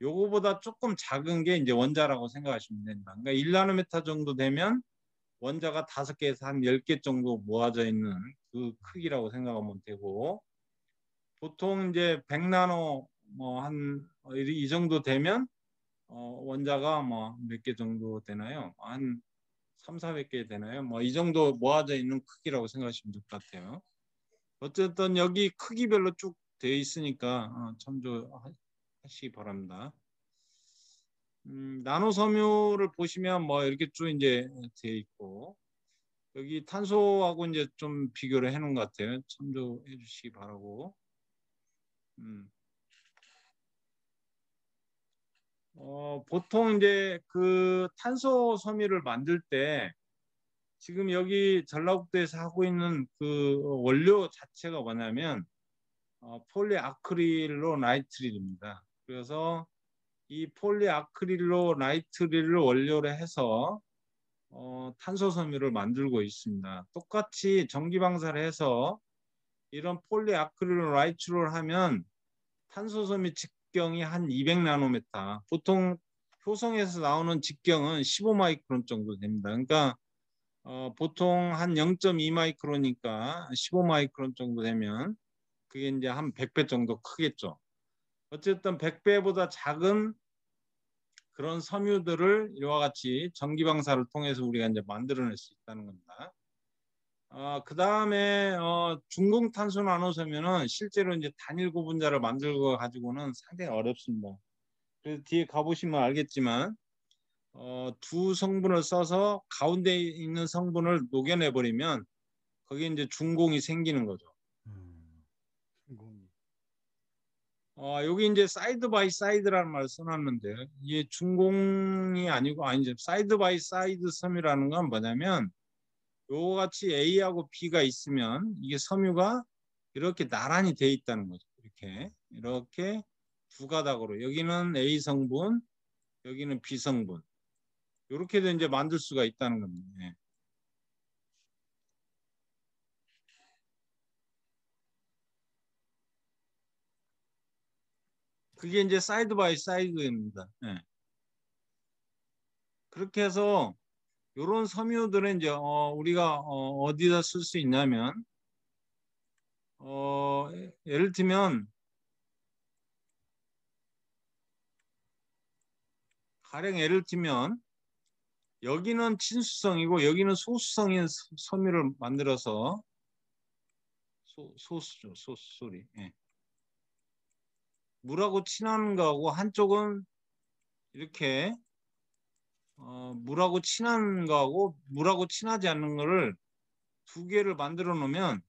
요거보다 조금 작은 게 이제 원자라고 생각하시면 된다. 그러니까 1나노메타 정도 되면 원자가 5개에서 한 10개 정도 모아져 있는 그 크기라고 생각하면 되고 보통 이제 100나노 뭐 한 이 정도 되면 원자가 뭐 몇 개 정도 되나요? 한 3, 400개 되나요? 뭐 이 정도 모아져 있는 크기라고 생각하시면 될 것 같아요. 어쨌든 여기 크기별로 쭉 되어 있으니까 참조하시기 바랍니다. 나노 섬유를 보시면 뭐 이렇게 쭉 이제 되어 있고 여기 탄소하고 이제 좀 비교를 해놓은 것 같아요. 참조해 주시기 바라고. 보통 이제 그 탄소 섬유를 만들 때 지금 여기 전라북도에서 하고 있는 그 원료 자체가 뭐냐면 폴리아크릴로 나이트릴입니다. 그래서 이 폴리아크릴로 나이트릴을 원료로 해서 탄소 섬유를 만들고 있습니다. 똑같이 전기 방사를 해서 이런 폴리아크릴로 나이트릴을 하면 탄소 섬유 직경이 한 200나노메타. 보통 효성에서 나오는 직경은 15마이크론 정도 됩니다. 그러니까 보통 한 0.2마이크론이니까 15마이크론 정도 되면 그게 이제 한 100배 정도 크겠죠. 어쨌든 100배보다 작은 그런 섬유들을 이와 같이 전기 방사를 통해서 우리가 이제 만들어낼 수 있다는 겁니다. 그 다음에 중공탄소 나노섬유는 실제로 이제 단일 고분자를 만들고 가지고는 상당히 어렵습니다. 그래서 뒤에 가보시면 알겠지만 두 성분을 써서 가운데 있는 성분을 녹여내 버리면 거기에 이제 중공이 생기는 거죠. 여기 이제 사이드 바이 사이드라는 말을 써놨는데 이게 중공이 아니고 이제 사이드 바이 사이드 섬유라는 건 뭐냐면 요거 같이 A하고 B가 있으면 이게 섬유가 이렇게 나란히 돼 있다는 거죠. 이렇게 두 가닥으로 여기는 A 성분, 여기는 B 성분 이렇게도 이제 만들 수가 있다는 겁니다. 예. 그게 이제 사이드 바이 사이드입니다. 예. 그렇게 해서 이런 섬유들은 이제 우리가 어디다 쓸 수 있냐면 예를 들면 가령 예를 들면 여기는 친수성이고 여기는 소수성인 섬유를 만들어서 소수죠. 소수 소리. 예. 물하고 친한 거하고 한쪽은 이렇게 물하고 친한 거하고 물하고 친하지 않는 거를 두 개를 만들어 놓으면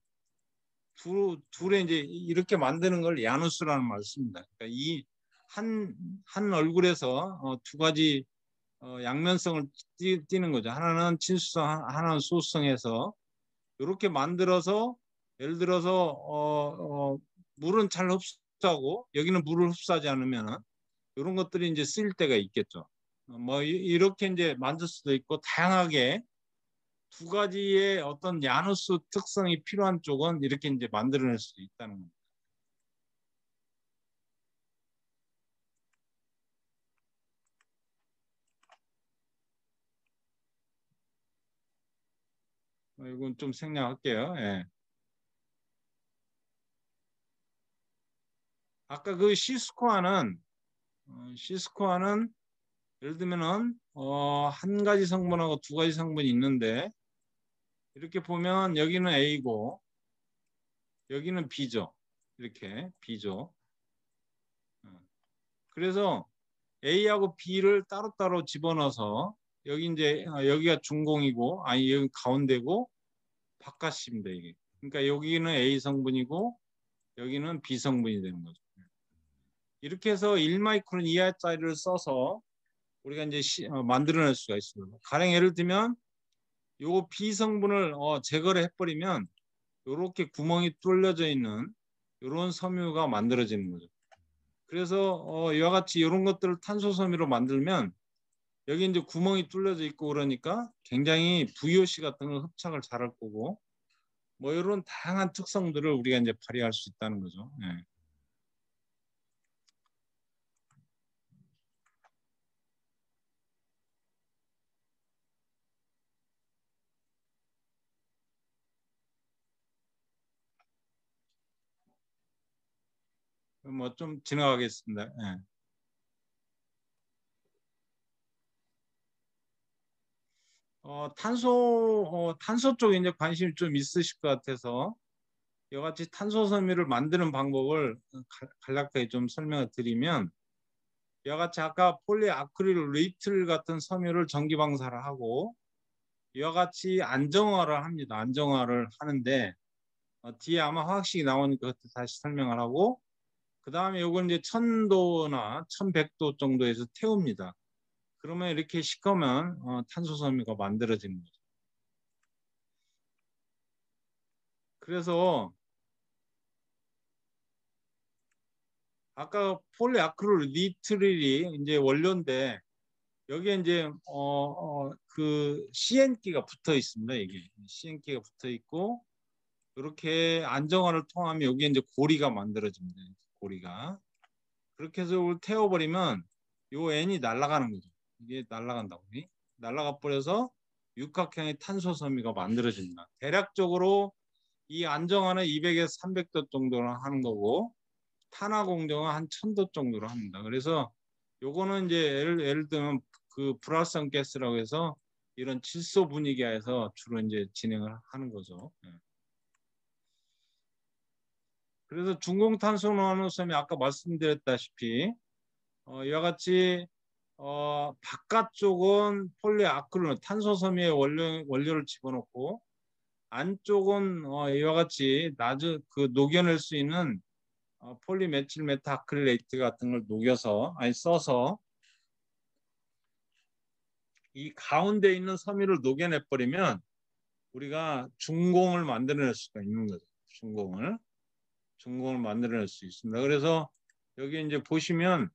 둘에 이제 이렇게 만드는 걸 야누스라는 말을 씁니다. 그러니까 이 한 얼굴에서 두 가지 양면성을 띠는 거죠. 하나는 친수성, 하나는 소수성에서 이렇게 만들어서 예를 들어서 물은 잘 흡수하고 여기는 물을 흡수하지 않으면 이런 것들이 이제 쓰일 때가 있겠죠. 뭐 이렇게 이제 만들 수도 있고 다양하게 두 가지의 어떤 야누스 특성이 필요한 쪽은 이렇게 이제 만들어낼 수도 있다는 겁니다. 이건 좀 생략할게요. 예. 아까 그 시스코아는 예를 들면은 한 가지 성분하고 두 가지 성분이 있는데 이렇게 보면 여기는 A고 여기는 B죠. 이렇게 B죠. 그래서 A하고 B를 따로따로 집어넣어서 여기 이제 여기가 중공이고 아니 여기 가운데고 바깥입니다 이게. 그러니까 여기는 A 성분이고 여기는 B 성분이 되는 거죠. 이렇게 해서 1마이크론 이하짜리를 써서 우리가 이제 만들어낼 수가 있습니다. 가령 예를 들면 요 B 성분을 제거를 해버리면 이렇게 구멍이 뚫려져 있는 이런 섬유가 만들어지는 거죠. 그래서 이와 같이 이런 것들을 탄소 섬유로 만들면 여기 이제 구멍이 뚫려져 있고 그러니까 굉장히 VOC 같은 걸 흡착을 잘할 거고 뭐 이런 다양한 특성들을 우리가 이제 발휘할 수 있다는 거죠. 예. 뭐 좀 지나가겠습니다. 예. 탄소 쪽에 이제 관심이 좀 있으실 것 같아서 이와 같이 탄소 섬유를 만드는 방법을 간략하게 좀 설명을 드리면 이와 같이 아까 폴리아크릴 레이틀 같은 섬유를 전기 방사를 하고 이와 같이 안정화를 합니다. 안정화를 하는데 뒤에 아마 화학식이 나오니까 그때 다시 설명을 하고 그 다음에 이걸 이제 1000도나 1100도 정도에서 태웁니다. 그러면 이렇게 식으면 탄소 섬유가 만들어지는 거죠. 그래서 아까 폴리아크릴 니트릴이 이제 원료인데 여기에 이제 그 CN기가 붙어 있습니다. 이게 CN기가 붙어 있고 이렇게 안정화를 통하면 여기에 이제 고리가 만들어집니다. 고리가 그렇게 해서 이걸 태워버리면 요 N이 날아가는 거죠. 이게 날아간다고 날아가 버려서 육각형의 탄소 섬유가 만들어집니다. 대략적으로 이 안정화는 200에서 300도 정도로 하는 거고 탄화 공정은 한 1000도 정도로 합니다. 그래서 요거는 이제 예를 들면 그 불활성 가스라고 해서 이런 질소 분위기에서 주로 이제 진행을 하는 거죠. 그래서 중공탄소나노섬이 아까 말씀드렸다시피 이와 같이 바깥쪽은 폴리아크릴 탄소섬유의 원료를 집어넣고 안쪽은 이와 같이 녹여낼 수 있는 폴리메틸 메타아크릴레이트 같은 걸 써서 이 가운데 있는 섬유를 녹여내 버리면 우리가 중공을 만들어낼 수가 있는 거죠. 중공을 만들어낼 수 있습니다. 그래서 여기 이제 보시면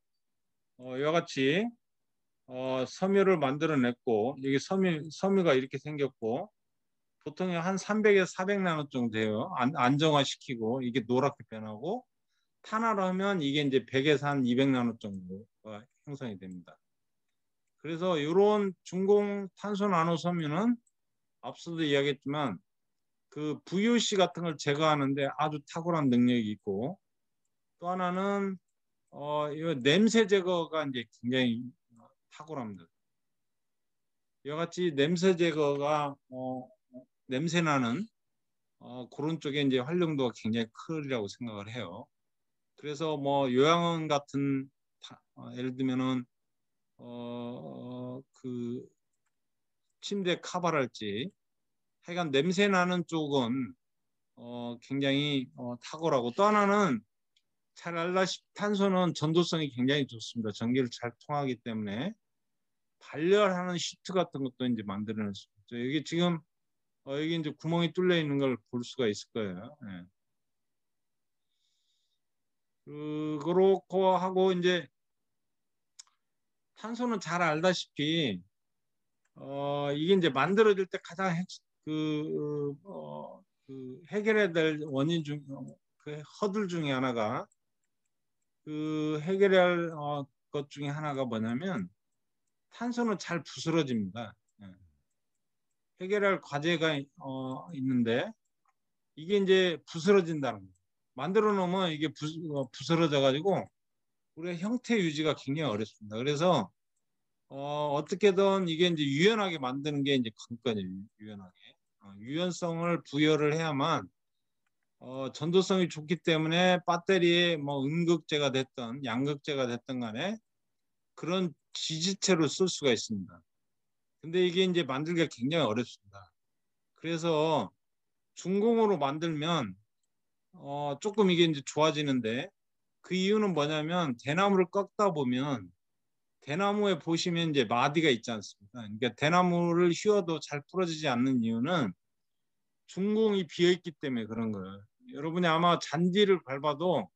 이와 같이 섬유를 만들어냈고 여기 섬유가 이렇게 생겼고 보통 한 300에서 400나노 정도 돼요. 안정화시키고 이게 노랗게 변하고 탄화로 하면 이게 이제 100에서 한 200나노 정도가 형성이 됩니다. 그래서 이런 중공 탄소 나노 섬유는 앞서도 이야기했지만 그 VOC 같은 걸 제거하는데 아주 탁월한 능력이 있고 또 하나는 이 냄새 제거가 이제 굉장히 탁월합니다. 이와 같이 냄새 제거가 냄새 나는 그런 쪽에 이제 활용도가 굉장히 크리라고 생각을 해요. 그래서 뭐 요양원 같은 예를 들면은 그 침대 카바랄지 하여간 냄새 나는 쪽은 굉장히 탁월하고 또 하나는 잘 알다시피 탄소는 전도성이 굉장히 좋습니다. 전기를 잘 통하기 때문에 발열하는 시트 같은 것도 이제 만들어낼 수 있죠. 여기 지금 여기 이제 구멍이 뚫려 있는 걸 볼 수가 있을 거예요. 예. 그렇고 하고 이제 탄소는 잘 알다시피 이게 이제 만들어질 때 가장 그 해결해야 될 원인 그 허들 중에 하나가 그 해결해야 할 것 중에 하나가 뭐냐면 탄소는 잘 부스러집니다. 예. 해결할 과제가 있는데 이게 이제 부스러진다는 거예요. 만들어 놓으면 이게 부스러져 가지고 우리의 형태 유지가 굉장히 어렵습니다. 그래서 어떻게든 이게 이제 유연하게 만드는 게 이제 관건이에요. 유연하게. 유연성을 부여를 해야만 전도성이 좋기 때문에 배터리에 뭐 음극재가 됐든 양극재가 됐든 간에 그런 지지체로 쓸 수가 있습니다. 근데 이게 이제 만들기가 굉장히 어렵습니다. 그래서 중공으로 만들면 조금 이게 이제 좋아지는데 그 이유는 뭐냐면 대나무를 꺾다 보면 대나무에 보시면 이제 마디가 있지 않습니까? 그러니까 대나무를 휘어도 잘 부러지지 않는 이유는 중공이 비어 있기 때문에 그런 거예요. 여러분이 아마 잔디를 밟아도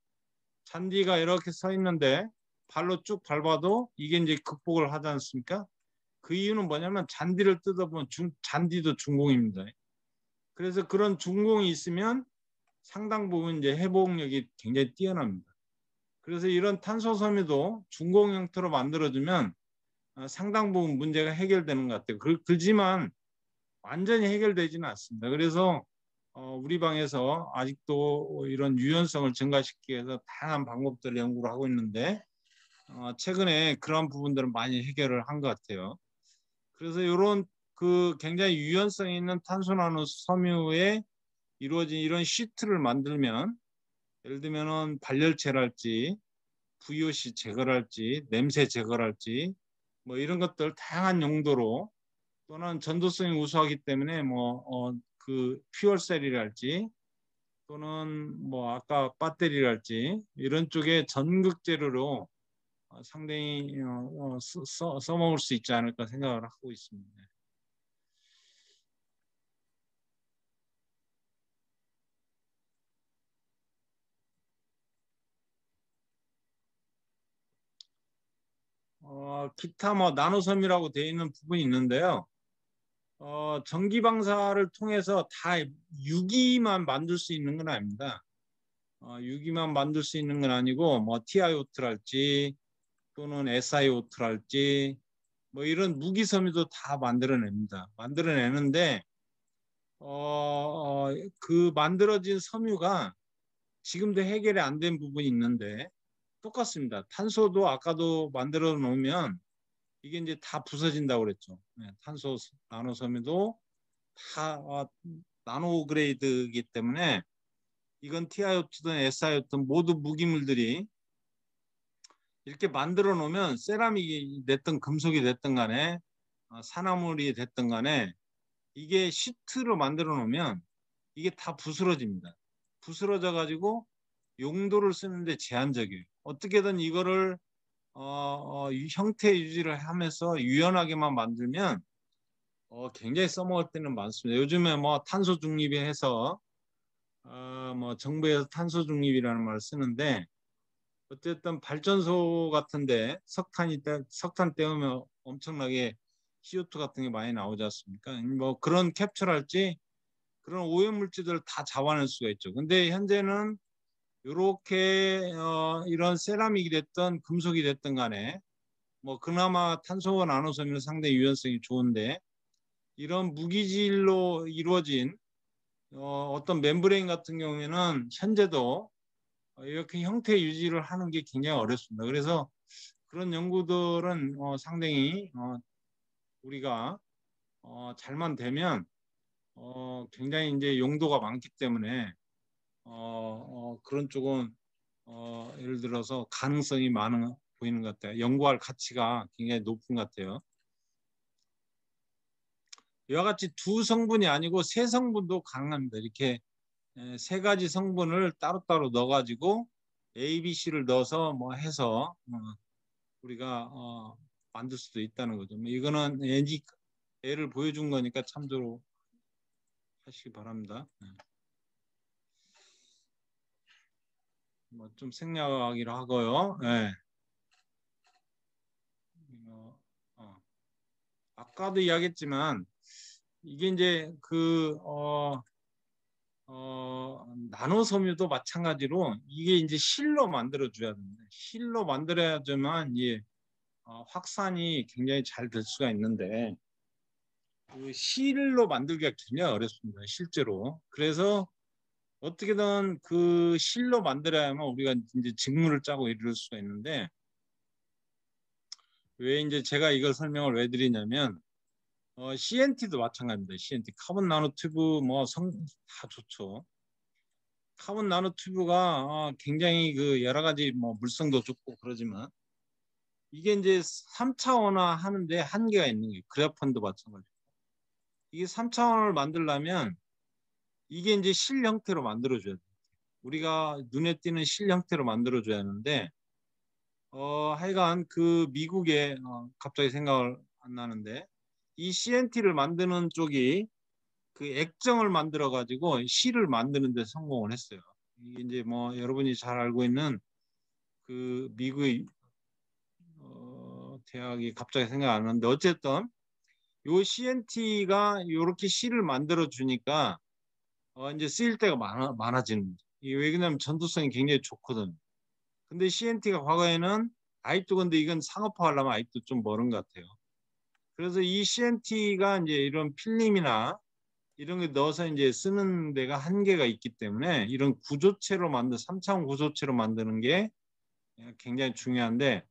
잔디가 이렇게 서 있는데 발로 쭉 밟아도 이게 이제 극복을 하지 않습니까? 그 이유는 뭐냐면 잔디를 뜯어보면 잔디도 중공입니다. 그래서 그런 중공이 있으면 상당 부분 이제 회복력이 굉장히 뛰어납니다. 그래서 이런 탄소 섬유도 중공 형태로 만들어주면 상당 부분 문제가 해결되는 것 같아요. 그렇지만 완전히 해결되지는 않습니다. 그래서 우리 방에서 아직도 이런 유연성을 증가시키기 위해서 다양한 방법들을 연구를 하고 있는데 최근에 그런 부분들은 많이 해결을 한 것 같아요. 그래서 이런 그 굉장히 유연성 있는 탄소나노 섬유에 이루어진 이런 시트를 만들면 예를 들면은 발열체랄지 VOC 제거랄지 냄새 제거랄지 뭐 이런 것들 다양한 용도로 또는 전도성이 우수하기 때문에 뭐 그 퓨얼셀이랄지 또는 뭐 아까 배터리랄지 이런 쪽에 전극 재료로 상당히 써먹을 수 있지 않을까 생각을 하고 있습니다. 기타 뭐 나노섬이라고 되어 있는 부분이 있는데요. 전기 방사를 통해서 다 유기만 만들 수 있는 건 아닙니다. 유기만 만들 수 있는 건 아니고 뭐 TiO2랄지 또는 SiO2랄지 뭐 이런 무기섬유도 다 만들어냅니다. 만들어내는데 그 만들어진 섬유가 지금도 해결이 안 된 부분이 있는데 똑같습니다. 탄소도 아까도 만들어 놓으면 이게 이제 다 부서진다고 그랬죠. 네, 탄소 나노 섬유도 다 나노 그레이드이기 때문에 이건 TiO2든 SiO2든 모두 무기물들이 이렇게 만들어 놓으면 세라믹이 됐든 금속이 됐든 간에 산화물이 됐든 간에 이게 시트로 만들어 놓으면 이게 다 부스러집니다. 부스러져 가지고 용도를 쓰는데 제한적이에요. 어떻게든 이거를 형태 유지를 하면서 유연하게만 만들면 굉장히 써먹을 때는 많습니다. 요즘에 뭐 탄소 중립해서 뭐 정부에서 탄소 중립이라는 말을 쓰는데 어쨌든 발전소 같은데 석탄 때우면 엄청나게 CO2 같은 게 많이 나오지 않습니까? 뭐 그런 캡처할지 그런 오염물질들을 다 잡아낼 수가 있죠. 근데 현재는 이렇게 이런 세라믹이 됐든 금속이 됐든 간에 뭐 그나마 탄소와 나노섬유는 상당히 유연성이 좋은데 이런 무기질로 이루어진 어떤 멤브레인 같은 경우에는 현재도 이렇게 형태 유지를 하는 게 굉장히 어렵습니다. 그래서 그런 연구들은 상당히 우리가 잘만 되면 굉장히 이제 용도가 많기 때문에 그런 쪽은 예를 들어서 가능성이 많은 보이는 것 같아요. 연구할 가치가 굉장히 높은 것 같아요. 이와 같이 두 성분이 아니고 세 성분도 가능합니다. 이렇게 세 가지 성분을 따로따로 넣어가지고 A, B, C를 넣어서 뭐 해서 우리가 만들 수도 있다는 거죠. 뭐 이거는 예를 보여준 거니까 참조로 하시기 바랍니다. 뭐 좀 생략하기로 하고요. 네. 아까도 이야기했지만 이게 이제 나노 섬유도 마찬가지로 이게 이제 실로 만들어줘야 됩니다. 실로 만들어야지만 이게 확산이 굉장히 잘 될 수가 있는데 그 실로 만들기가 굉장히 어렵습니다. 실제로. 그래서 어떻게든 그 실로 만들어야만 우리가 이제 직물을 짜고 이럴 수가 있는데 왜 이제 제가 이걸 설명을 왜 드리냐면 CNT도 마찬가지입니다. CNT 카본 나노튜브 뭐 다 좋죠. 카본 나노튜브가 굉장히 그 여러 가지 뭐 물성도 좋고 그러지만 이게 이제 3차원화 하는데 한계가 있는 게 그래폰도 마찬가지고 이게 3차원을 만들려면 이게 이제 실 형태로 만들어줘야 돼요. 우리가 눈에 띄는 실 형태로 만들어줘야 하는데 하여간 그 미국에 갑자기 생각을 안 나는데 이 CNT를 만드는 쪽이 그 액정을 만들어 가지고 실을 만드는 데 성공을 했어요. 이게 이제 뭐 여러분이 잘 알고 있는 그 미국의 대학이 갑자기 생각 안 나는데 어쨌든 요 CNT가 이렇게 실을 만들어 주니까 이제 쓰일 때가 많아지는 거죠. 이게 왜 그러냐면 전도성이 굉장히 좋거든. 근데 CNT가 과거에는 아직도 근데 이건 상업화하려면 아직도 좀 멀은 것 같아요. 그래서 이 CNT가 이제 이런 필름이나 이런 게 넣어서 이제 쓰는 데가 한계가 있기 때문에 이런 구조체로 만든 3차원 구조체로 만드는 게 굉장히 중요한데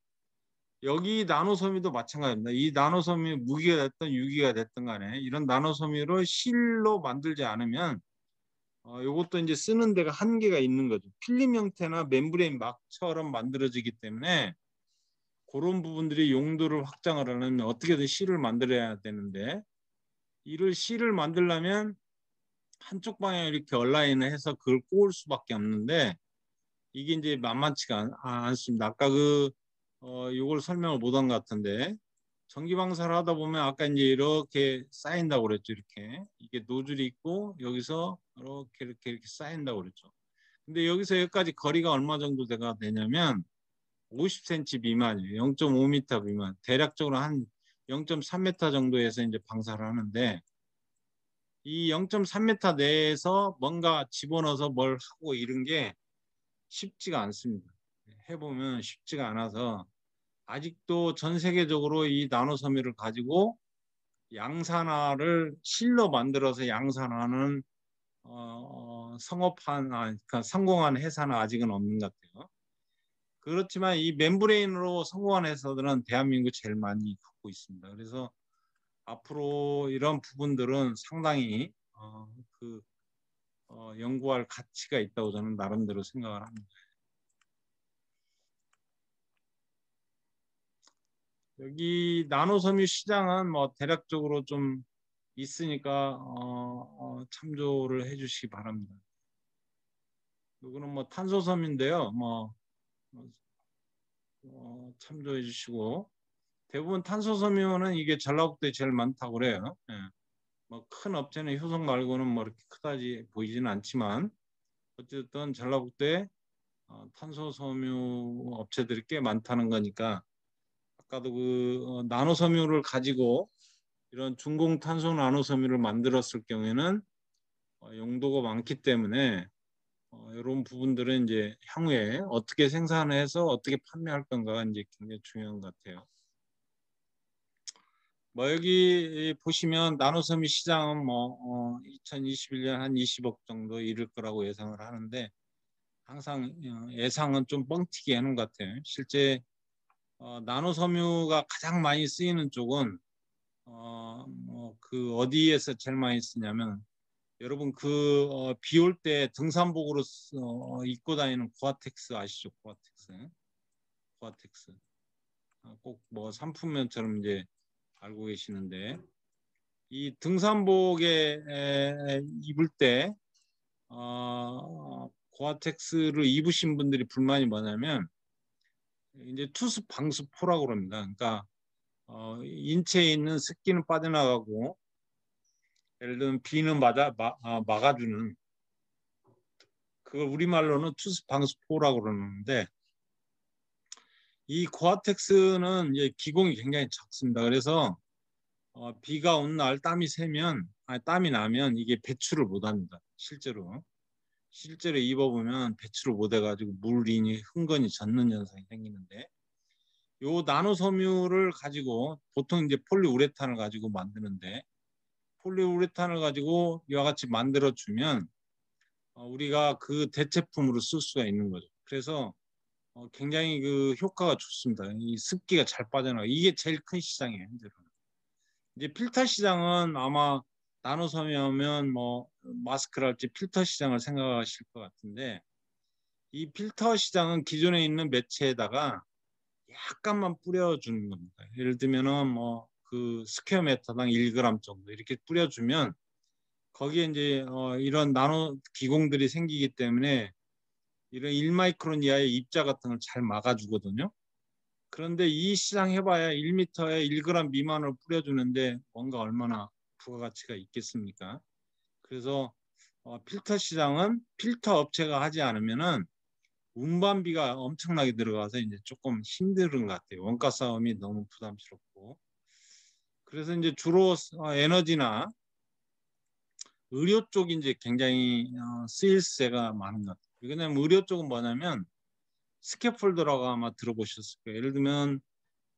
여기 나노섬유도 마찬가지입니다. 이 나노섬유 무기가 됐든 유기가 됐든 간에 이런 나노섬유를 실로 만들지 않으면 이것도 이제 쓰는 데가 한계가 있는 거죠. 필름 형태나 멤브레인 막처럼 만들어지기 때문에 그런 부분들이 용도를 확장을 하려면 어떻게든 실을 만들어야 되는데 이를 실을 만들려면 한쪽 방향 이렇게 얼라인을 해서 그걸 꼬을 수밖에 없는데 이게 이제 만만치가 않습니다. 아까 요걸 설명을 못한 것 같은데 전기방사를 하다 보면 아까 이제 이렇게 쌓인다고 그랬죠. 이게 노즐이 있고 여기서 이렇게 쌓인다고 그랬죠. 근데 여기서 여기까지 거리가 얼마 정도 되냐면 50cm 미만이에요. 0.5m 미만. 대략적으로 한 0.3m 정도에서 이제 방사를 하는데 이 0.3m 내에서 뭔가 집어넣어서 뭘 하고 이런 게 쉽지가 않습니다. 해보면 쉽지가 않아서 아직도 전 세계적으로 이 나노섬유를 가지고 양산화를 실로 만들어서 양산화는 그러니까 성공한 회사는 아직은 없는 것 같아요. 그렇지만 이 멤브레인으로 성공한 회사들은 대한민국 제일 많이 갖고 있습니다. 그래서 앞으로 이런 부분들은 상당히 연구할 가치가 있다고 저는 나름대로 생각을 합니다. 여기 나노섬유 시장은 뭐 대략적으로 좀 있으니까 참조를 해주시기 바랍니다. 이거는 뭐 탄소섬인데요. 참조해 주시고 대부분 탄소섬유는 이게 전라북도에 제일 많다고 그래요. 예. 뭐 큰 업체는 효성 말고는 뭐 이렇게 크다지 보이지는 않지만 어쨌든 전라북도에 탄소 섬유 업체들이 꽤 많다는 거니까 아까도 그 나노 섬유를 가지고 이런 중공 탄소 나노 섬유를 만들었을 경우에는 용도가 많기 때문에 이런 부분들은 이제 향후에 어떻게 생산해서 어떻게 판매할 건가가 이제 굉장히 중요한 것 같아요. 뭐 여기 보시면 나노섬유 시장은 뭐 2021년 한 20억 정도 이를 거라고 예상을 하는데 항상 예상은 좀 뻥튀기 하는 것 같아요. 실제 나노섬유가 가장 많이 쓰이는 쪽은 그 어디에서 제일 많이 쓰냐면 여러분 그 비 올 때 등산복으로 입고 다니는 고아텍스 아시죠? 고아텍스 꼭 뭐 상품명처럼 이제 알고 계시는데 이 등산복에 입을 때 고아텍스를 입으신 분들이 불만이 뭐냐면 이제 투습 방수포라고 그럽니다. 그러니까 인체에 있는 습기는 빠져나가고 예를 들면 비는 막아주는 그걸 우리말로는 투습 방수포라고 그러는데 이 고아텍스는 이제 기공이 굉장히 작습니다. 그래서 비가 온 날 땀이 나면 이게 배출을 못합니다. 실제로 입어보면 배출을 못해가지고 물이 흥건히 젖는 현상이 생기는데 요 나노 섬유를 가지고 보통 이제 폴리우레탄을 가지고 만드는데 폴리우레탄을 가지고 이와 같이 만들어주면 우리가 그 대체품으로 쓸 수가 있는 거죠. 그래서 굉장히 그 효과가 좋습니다. 이 습기가 잘 빠져나가. 이게 제일 큰 시장이에요. 현재로는. 이제 필터 시장은 아마 나노 섬유하면 뭐 마스크랄지 필터 시장을 생각하실 것 같은데 이 필터 시장은 기존에 있는 매체에다가 약간만 뿌려주는 겁니다. 예를 들면은 뭐 그 스퀘어 미터당 1g 정도 이렇게 뿌려주면 거기에 이제 이런 나노 기공들이 생기기 때문에 이런 1마이크론 이하의 입자 같은 걸 잘 막아주거든요. 그런데 이 시장 해봐야 1m에 1g 미만을 뿌려주는데 뭔가 얼마나 부가가치가 있겠습니까? 그래서 필터 시장은 필터 업체가 하지 않으면은 운반비가 엄청나게 들어가서 이제 조금 힘든 것 같아요. 원가 싸움이 너무 부담스럽고. 그래서 이제 주로 에너지나 의료 쪽이 이제 굉장히 쓰일세가 많은 것 같아요. 왜냐하면 의료 쪽은 뭐냐면 스캐폴더라고 아마 들어보셨을 거예요. 예를 들면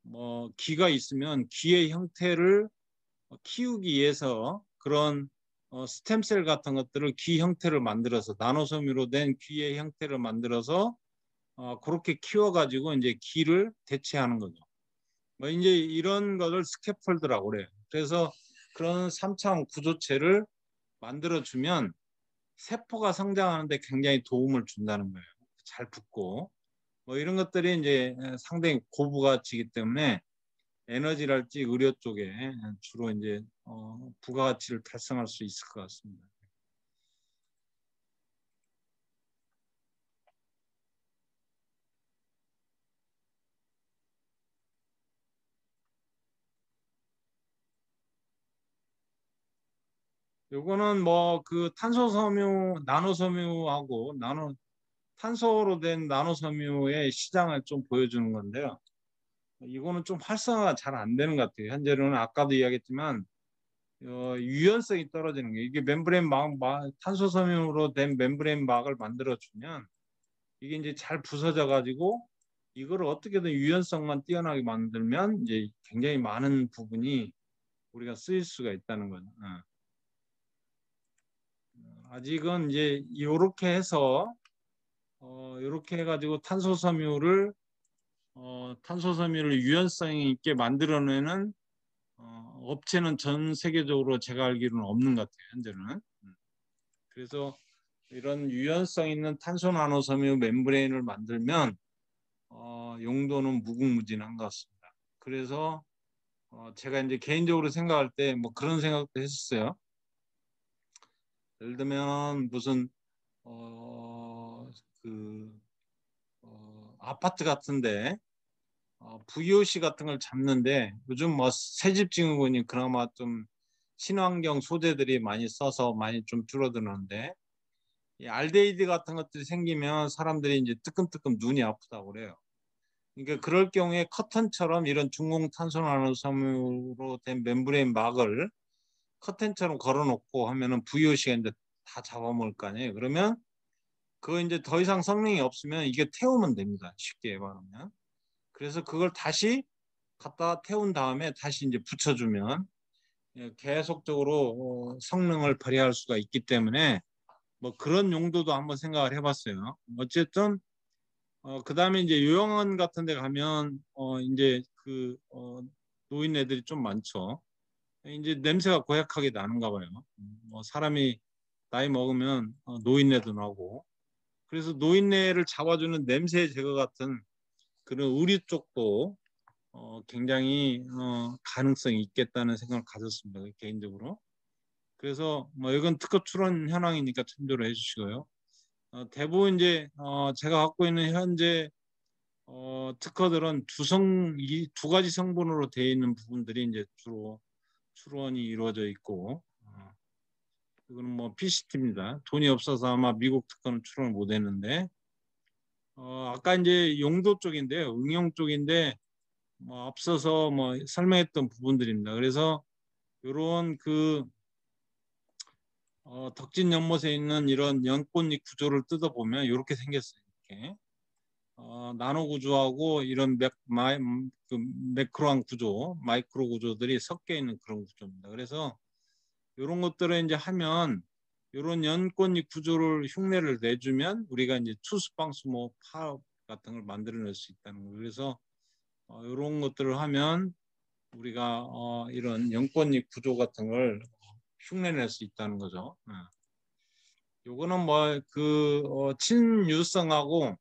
뭐 귀가 있으면 귀의 형태를 키우기 위해서 그런 스템셀 같은 것들을 귀 형태를 만들어서 나노섬유로 된 귀의 형태를 만들어서 그렇게 키워가지고 이제 귀를 대체하는 거죠. 뭐 이제 이런 것을 스캐폴드라고 그래요. 그래서 그런 3차원 구조체를 만들어주면 세포가 성장하는데 굉장히 도움을 준다는 거예요. 잘 붙고 뭐 이런 것들이 이제 상당히 고부가치이기 때문에 에너지랄지 의료 쪽에 주로 이제 부가가치를 달성할 수 있을 것 같습니다. 요거는 뭐 그 탄소섬유, 나노섬유하고 탄소로 된 나노섬유의 시장을 좀 보여주는 건데요. 이거는 좀 활성화가 잘 안 되는 것 같아요. 현재는 아까도 이야기했지만 유연성이 떨어지는 게 이게 탄소섬유로 된 멤브레인 막을 만들어주면 이게 이제 잘 부서져 가지고 이거를 어떻게든 유연성만 뛰어나게 만들면 이제 굉장히 많은 부분이 우리가 쓰일 수가 있다는 거죠. 아직은 이제 이렇게 해서 이렇게 해가지고 탄소섬유를 유연성 있게 만들어내는 업체는 전 세계적으로 제가 알기로는 없는 것 같아요. 현재는. 그래서 이런 유연성 있는 탄소 나노섬유 멤브레인을 만들면 용도는 무궁무진한 것 같습니다. 그래서 제가 이제 개인적으로 생각할 때 뭐 그런 생각도 했었어요. 예를 들면 무슨 아파트 같은데 VOC 같은 걸 잡는데 요즘 뭐 새집 증후군이 그나마 좀 친환경 소재들이 많이 써서 많이 좀 줄어드는데 이 알데히드 같은 것들이 생기면 사람들이 이제 뜨끔뜨끔 눈이 아프다고 그래요. 그러니까 그럴 경우에 커튼처럼 이런 중공탄소나노섬유로 된 멤브레인 막을 커튼처럼 걸어놓고 하면은 VOC가 이제 다 잡아먹을 거 아니에요. 그러면 그거 이제 더 이상 성능이 없으면 이게 태우면 됩니다. 쉽게 말하면. 그래서 그걸 다시 갖다 태운 다음에 다시 이제 붙여주면 계속적으로 성능을 발휘할 수가 있기 때문에 뭐 그런 용도도 한번 생각을 해봤어요. 어쨌든 그다음에 이제 요양원 같은 데 가면 이제 노인네들이 좀 많죠. 이제 냄새가 고약하게 나는가 봐요. 뭐 사람이 나이 먹으면 노인네도 나고. 그래서 노인네를 잡아주는 냄새 제거 같은 그런 의료 쪽도 굉장히 가능성이 있겠다는 생각을 가졌습니다. 개인적으로. 그래서 뭐 이건 특허 출원 현황이니까 참조를 해주시고요. 대부분 이제 제가 갖고 있는 현재 특허들은 두 가지 성분으로 되어 있는 부분들이 이제 주로 출원이 이루어져 있고, 이거는 뭐 PCT입니다. 돈이 없어서 아마 미국 특허는 출원을 못 했는데, 아까 이제 용도 쪽인데요, 응용 쪽인데, 뭐 앞서서 뭐 설명했던 부분들입니다. 그래서 이런 덕진 연못에 있는 이런 연꽃잎 구조를 뜯어보면 이렇게 생겼어요. 이렇게. 나노 구조하고 이런 매크로한 구조, 마이크로 구조들이 섞여 있는 그런 구조입니다. 그래서 이런 것들을 이제 하면 이런 연꽃잎 구조를 흉내를 내주면 우리가 이제 추수방수모 파업 같은 걸 만들어낼 수 있다는 거예요. 그래서 이런 것들을 하면 우리가 이런 연꽃잎 구조 같은 걸 흉내낼 수 있다는 거죠. 요거는 뭐 친유성하고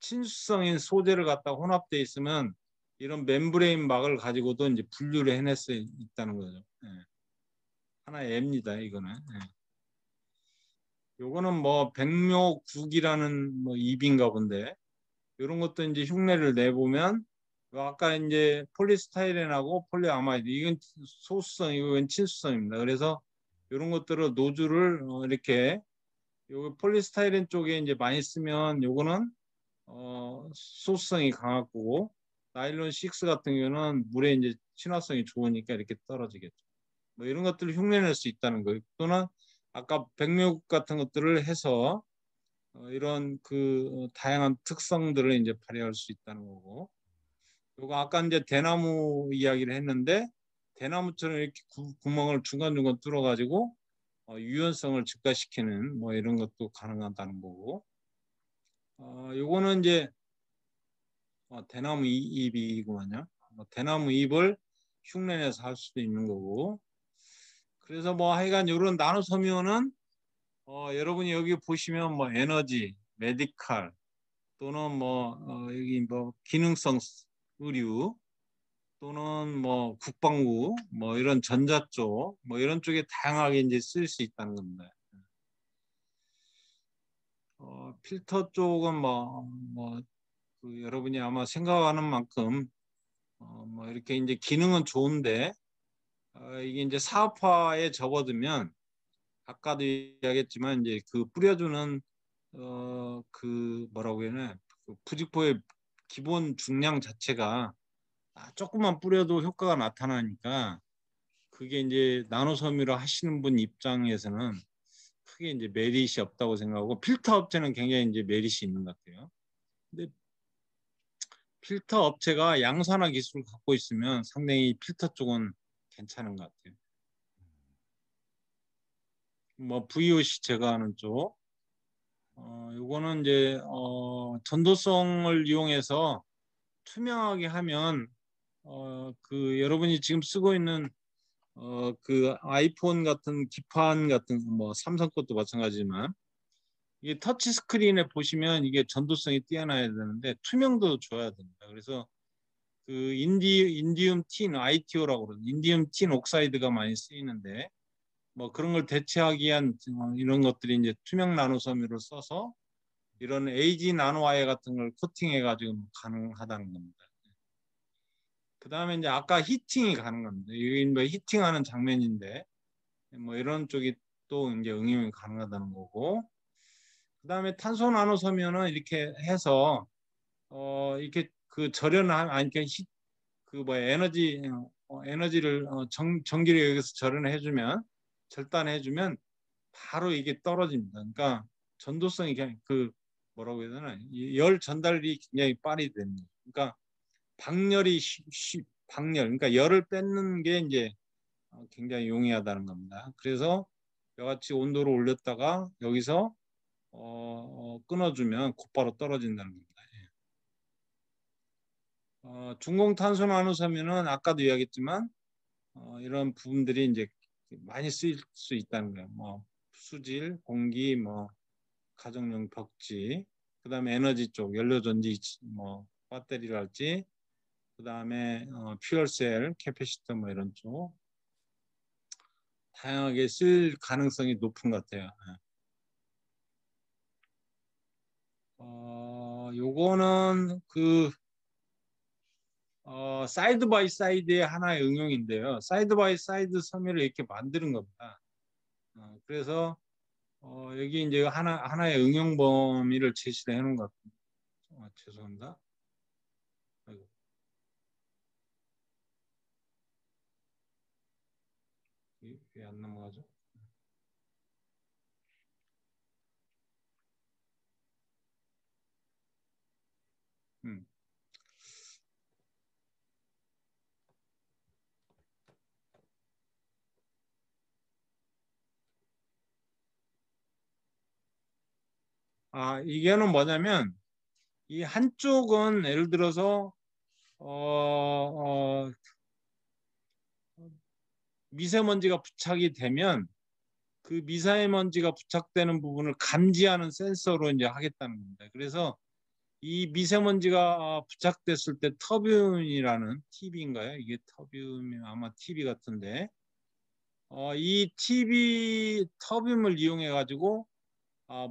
친수성인 소재를 갖다 혼합되어 있으면 이런 멤브레인 막을 가지고도 이제 분류를 해낼 수 있다는 거죠. 하나의 애입니다. 이거는. 요거는 뭐 백묘국이라는 뭐 입인가 본데 이런 것도 이제 흉내를 내보면 아까 이제 폴리스타이렌하고 폴리아마이드 이건 소수성 이건 친수성입니다. 그래서 이런 것들을 노즐을 이렇게 요 폴리스타이렌 쪽에 이제 많이 쓰면 요거는 소수성이 강하고 나일론 6 같은 경우는 물에 이제 친화성이 좋으니까 이렇게 떨어지겠죠. 뭐 이런 것들을 흉내낼 수 있다는 거예요. 또는 아까 백묘국 같은 것들을 해서 이런 다양한 특성들을 이제 발휘할 수 있다는 거고. 그리고 아까 이제 대나무 이야기를 했는데 대나무처럼 이렇게 구멍을 중간중간 뚫어가지고 유연성을 증가시키는 뭐 이런 것도 가능하다는 거고. 요거는 이제 대나무 잎이구만요. 대나무 잎을 흉내내서 할 수도 있는 거고. 그래서 뭐 하여간 이런 나노섬유는 여러분이 여기 보시면 뭐 에너지, 메디칼 또는 뭐 여기 뭐 기능성 의류 또는 뭐 국방부 뭐 이런 전자 쪽 뭐 이런 쪽에 다양하게 이제 쓸 수 있다는 겁니다. 필터 쪽은 여러분이 아마 생각하는 만큼 뭐 이렇게 이제 기능은 좋은데 이게 이제 사업화에 접어들면 아까도 이야기했지만 이제 뿌려주는 뭐라고 해야 되나 부직포의 기본 중량 자체가 조금만 뿌려도 효과가 나타나니까 그게 이제 나노섬유를 하시는 분 입장에서는 크게 이제 메리트이 없다고 생각하고 필터 업체는 굉장히 이제 메리트이 있는 것 같아요. 근데 필터 업체가 양산화 기술을 갖고 있으면 상당히 필터 쪽은 괜찮은 것 같아요. 뭐 VOC 제거하는 쪽, 요거는 이제 전도성을 이용해서 투명하게 하면 여러분이 지금 쓰고 있는 아이폰 같은 기판 같은 뭐 삼성 것도 마찬가지지만 이게 터치 스크린에 보시면 이게 전도성이 뛰어나야 되는데 투명도도 줘야 됩니다. 그래서 인디움 틴 ITO라고 그러죠. 인디움 틴 옥사이드가 많이 쓰이는데 뭐 그런 걸 대체하기 위한 이런 것들이 이제 투명 나노섬유를 써서 이런 AG 나노와이어 같은 걸 코팅해 가지고 가능하다는 겁니다. 그 다음에 이제 아까 히팅이 가능합니다. 이게 뭐 히팅하는 장면인데 뭐 이런 쪽이 또 이제 응용이 가능하다는 거고. 그다음에 탄소 나노 섬유는 이렇게 해서 이렇게 그 절연한 아니 그 뭐야 에너지를 전기를 여기서 절연해주면 절단해주면 바로 이게 떨어집니다. 그러니까 전도성이 그냥 그 뭐라고 해야 되나 열 전달이 굉장히 빠르게 됩니다. 그러니까 방열이 방열 그러니까 열을 뺏는 게 이제 굉장히 용이하다는 겁니다. 그래서 여같이 온도를 올렸다가 여기서 끊어주면 곧바로 떨어진다는 겁니다. 중공탄소 나노섬유는 아까도 이야기했지만 이런 부분들이 이제 많이 쓰일 수 있다는 거예요. 뭐 수질, 공기, 뭐 가정용 벽지, 그다음에 에너지 쪽 연료전지, 뭐 배터리랄지, 그다음에 퓨얼셀, 캐패시터 뭐 이런 쪽 다양하게 쓸 가능성이 높은 것 같아요. 요거는 그 사이드 바이 사이드의 하나의 응용인데요. 사이드 바이 사이드 섬유를 이렇게 만드는 겁니다. 그래서 여기 이제 하나의 응용 범위를 제시를 해놓은 것 같습니다. 죄송합니다. 왜 안 넘어가죠? 음. 이게는 뭐냐면 이 한쪽은 예를 들어서 미세먼지가 부착이 되면 그 미세먼지가 부착되는 부분을 감지하는 센서로 이제 하겠다는 겁니다. 그래서 이 미세먼지가 부착됐을 때 터뷴이라는 TB인가요? 이게 터뷴이 아마 TB 같은데 이 터뷴을 이용해 가지고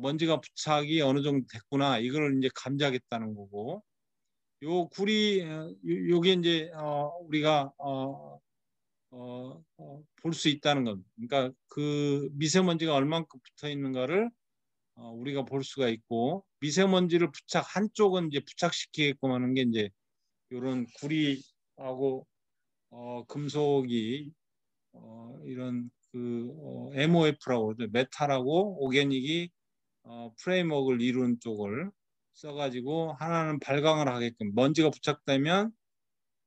먼지가 부착이 어느 정도 됐구나 이걸 이제 감지하겠다는 거고 요 구리 요게 이제 우리가 볼 수 있다는 겁니다. 그러니까 그 미세먼지가 얼만큼 붙어 있는가를 우리가 볼 수가 있고 미세먼지를 한쪽은 이제 부착시키게끔 하는 게 이제 이런 구리하고 금속이 이런 그 MOF라고 그러죠. 메탈하고 오게닉이 프레임워크를 이루는 쪽을 써가지고 하나는 발광을 하게끔 먼지가 부착되면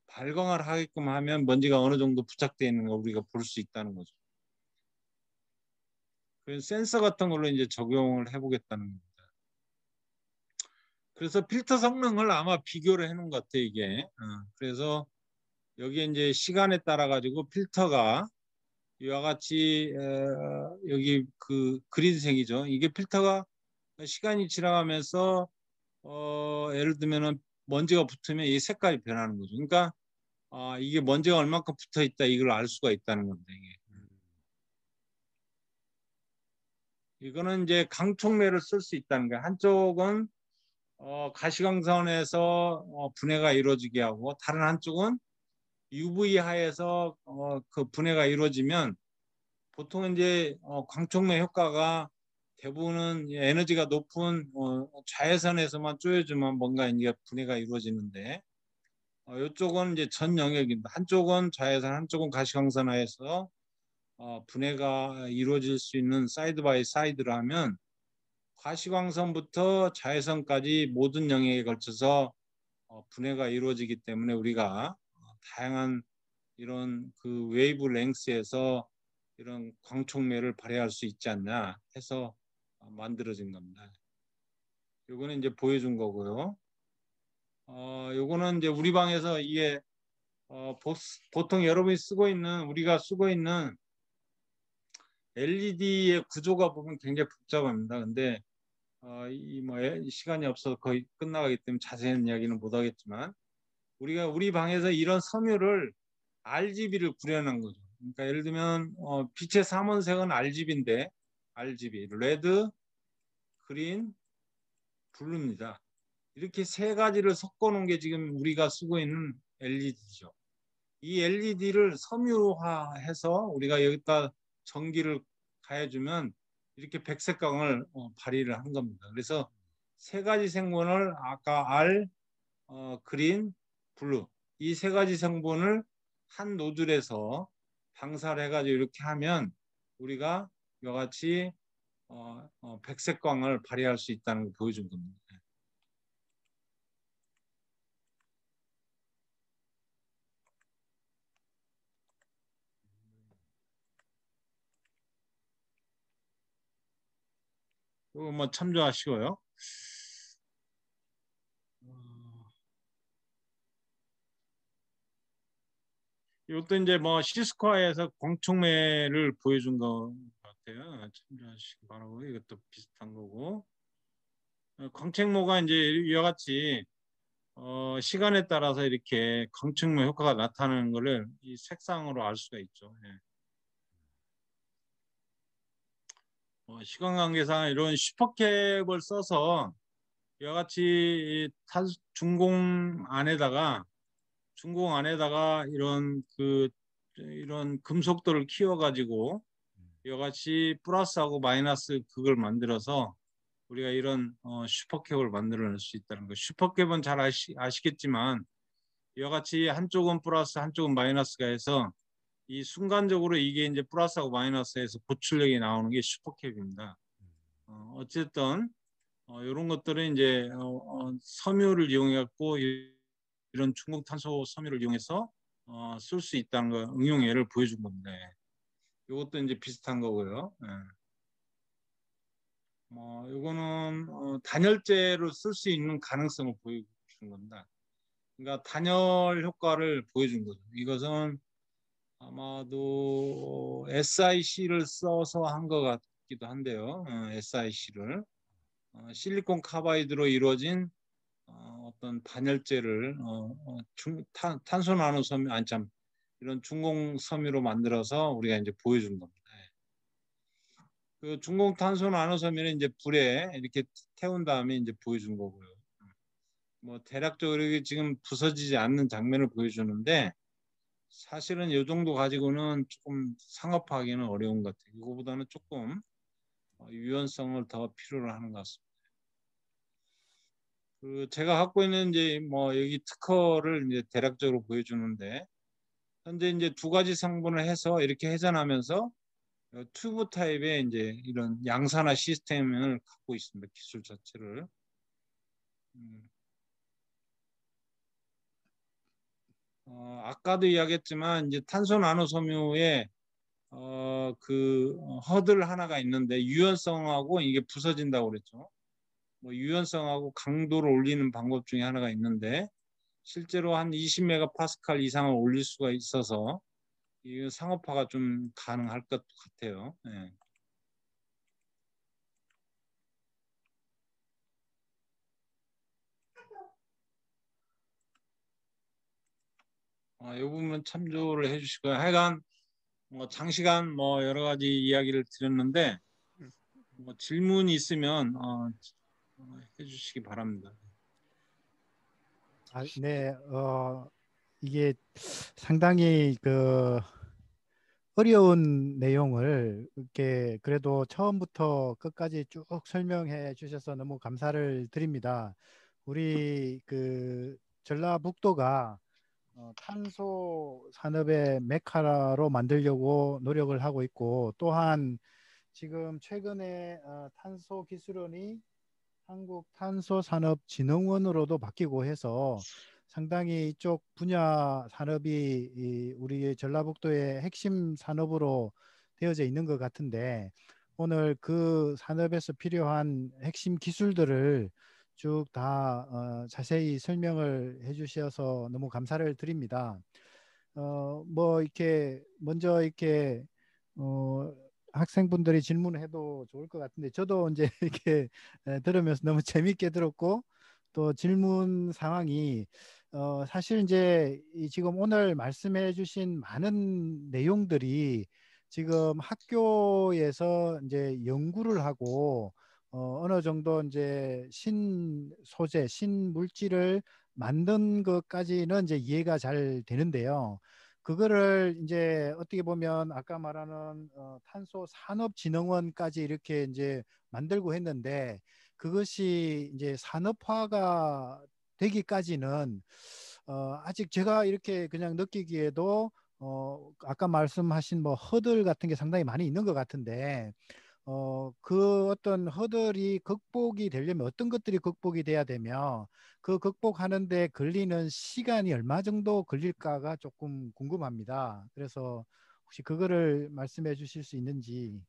발광을 하게끔 하면 먼지가 어느 정도 부착되어 있는 거 우리가 볼 수 있다는 거죠. 그래서 센서 같은 걸로 이제 적용을 해보겠다는 겁니다. 그래서 필터 성능을 아마 비교를 해놓은 것 같아요, 이게. 그래서 여기에 이제 시간에 따라 가지고 필터가 이와 같이 여기 그 그린색이죠. 이게 필터가 시간이 지나가면서 예를 들면은 먼지가 붙으면 이 색깔이 변하는 거죠. 그러니까 이게 먼지가 얼마큼 붙어 있다 이걸 알 수가 있다는 겁니다. 이거는 이제 강촉매를 쓸 수 있다는 거예요. 한쪽은 가시광선에서 분해가 이루어지게 하고 다른 한쪽은 UV 하에서 그 분해가 이루어지면 보통 이제 광촉매 효과가 대부분은 에너지가 높은 자외선에서만 쪼여주면 뭔가 이제 분해가 이루어지는데 이쪽은 이제 전 영역입니다. 한쪽은 자외선, 한쪽은 가시광선 하에서 분해가 이루어질 수 있는 사이드 바이 사이드를 하면 가시광선부터 자외선까지 모든 영역에 걸쳐서 분해가 이루어지기 때문에 우리가 다양한 이런 그 웨이브 랭스에서 이런 광촉매를 발휘할 수 있지 않냐 해서 만들어진 겁니다. 요거는 이제 보여준 거고요. 요거는 이제 우리 방에서 이게 보통 여러분이 우리가 쓰고 있는 LED의 구조가 보면 굉장히 복잡합니다. 근데 뭐 시간이 없어서 거의 끝나가기 때문에 자세한 이야기는 못 하겠지만 우리 방에서 이런 섬유를 RGB를 구현한 거죠. 그러니까 예를 들면 빛의 삼원색은 RGB인데 RGB, 레드, 그린, 블루입니다. 이렇게 세 가지를 섞어 놓은 게 지금 우리가 쓰고 있는 LED죠. 이 LED를 섬유화해서 우리가 여기다 전기를 가해주면 이렇게 백색광을 발휘를 한 겁니다. 그래서 세 가지 성분을 아까 알, 그린, 블루 이 세 가지 성분을 한 노즐에서 방사를 해가지고 이렇게 하면 우리가 이와 같이 백색광을 발휘할 수 있다는 걸 보여준 겁니다. 이거 뭐 참조하시고요. 이것도 이제 뭐 시스코아에서 광촉매를 보여준 것 같아요. 참조하시기 바라고. 이것도 비슷한 거고. 광택모가 이제 이와 같이 시간에 따라서 이렇게 광택모 효과가 나타나는 것을 이 색상으로 알 수가 있죠. 예. 시간 관계상 이런 슈퍼캡을 써서 이와 같이 중공 안에다가 이런 금속들을 키워가지고 이와 같이 플러스하고 마이너스 극을 만들어서 우리가 이런 슈퍼캡을 만들어낼 수 있다는 거. 슈퍼캡은 잘 아시겠지만 이와 같이 한쪽은 플러스 한쪽은 마이너스가 해서 이 순간적으로 이게 이제 플러스하고 마이너스에서 보출력이 나오는 게 슈퍼캡입니다. 어쨌든 이런 것들은 이제 섬유를 이용해 갖고 이런 중국 탄소 섬유를 이용해서 쓸 수 있다는 거 응용 예를 보여준 건데 이것도 이제 비슷한 거고요. 예. 이거는 단열재로 쓸 수 있는 가능성을 보여준 겁니다. 그러니까 단열 효과를 보여준 거죠. 이것은 아마도 SiC를 써서 한 것 같기도 한데요. SiC를 실리콘 카바이드로 이루어진 어떤 단열재를 탄소 나노 섬유 아니 참 이런 중공 섬유로 만들어서 우리가 이제 보여준 겁니다. 그 중공 탄소 나노 섬유는 이제 불에 이렇게 태운 다음에 이제 보여준 거고요. 뭐 대략적으로 이게 지금 부서지지 않는 장면을 보여주는데 사실은 이 정도 가지고는 조금 상업화하기는 어려운 것 같아요. 이거보다는 조금 유연성을 더 필요로 하는 것 같습니다. 그 제가 갖고 있는 이제 뭐 여기 특허를 이제 대략적으로 보여주는데 현재 이제 두 가지 성분을 해서 이렇게 회전하면서 튜브 타입의 이제 이런 양산화 시스템을 갖고 있습니다. 기술 자체를. 아까도 이야기했지만 이제 탄소 나노 섬유에 허들 하나가 있는데 유연성하고 이게 부서진다고 그랬죠. 뭐 유연성하고 강도를 올리는 방법 중에 하나가 있는데 실제로 한 20메가파스칼 이상을 올릴 수가 있어서 이 상업화가 좀 가능할 것 같아요. 네. 이 부분 참조를 해주시고요. 하여간 장시간 뭐 여러 가지 이야기를 드렸는데 뭐 질문이 있으면 해주시기 바랍니다. 네, 이게 상당히 그 어려운 내용을 이렇게 그래도 처음부터 끝까지 쭉 설명해 주셔서 너무 감사를 드립니다. 우리 그 전라북도가 탄소 산업의 메카로 만들려고 노력을 하고 있고 또한 지금 최근에 탄소 기술원이 한국탄소산업진흥원으로도 바뀌고 해서 상당히 이쪽 분야 산업이 우리 전라북도의 핵심 산업으로 되어져 있는 것 같은데 오늘 그 산업에서 필요한 핵심 기술들을 쭉 다 자세히 설명을 해주셔서 너무 감사를 드립니다. 뭐 이렇게 먼저 이렇게 학생분들이 질문을 해도 좋을 것 같은데 저도 이제 이렇게 들으면서 너무 재밌게 들었고 또 질문 상황이 사실 이제 지금 오늘 말씀해 주신 많은 내용들이 지금 학교에서 이제 연구를 하고 어느 정도 이제 신소재, 신물질을 만든 것까지는 이제 이해가 잘 되는데요. 그거를 이제 어떻게 보면 아까 말하는 탄소 산업진흥원까지 이렇게 이제 만들고 했는데 그것이 이제 산업화가 되기까지는 아직 제가 이렇게 그냥 느끼기에도 아까 말씀하신 뭐 허들 같은 게 상당히 많이 있는 것 같은데 그 어떤 허들이 극복이 되려면 어떤 것들이 극복이 돼야 되며 그 극복하는데 걸리는 시간이 얼마 정도 걸릴까가 조금 궁금합니다. 그래서 혹시 그거를 말씀해 주실 수 있는지.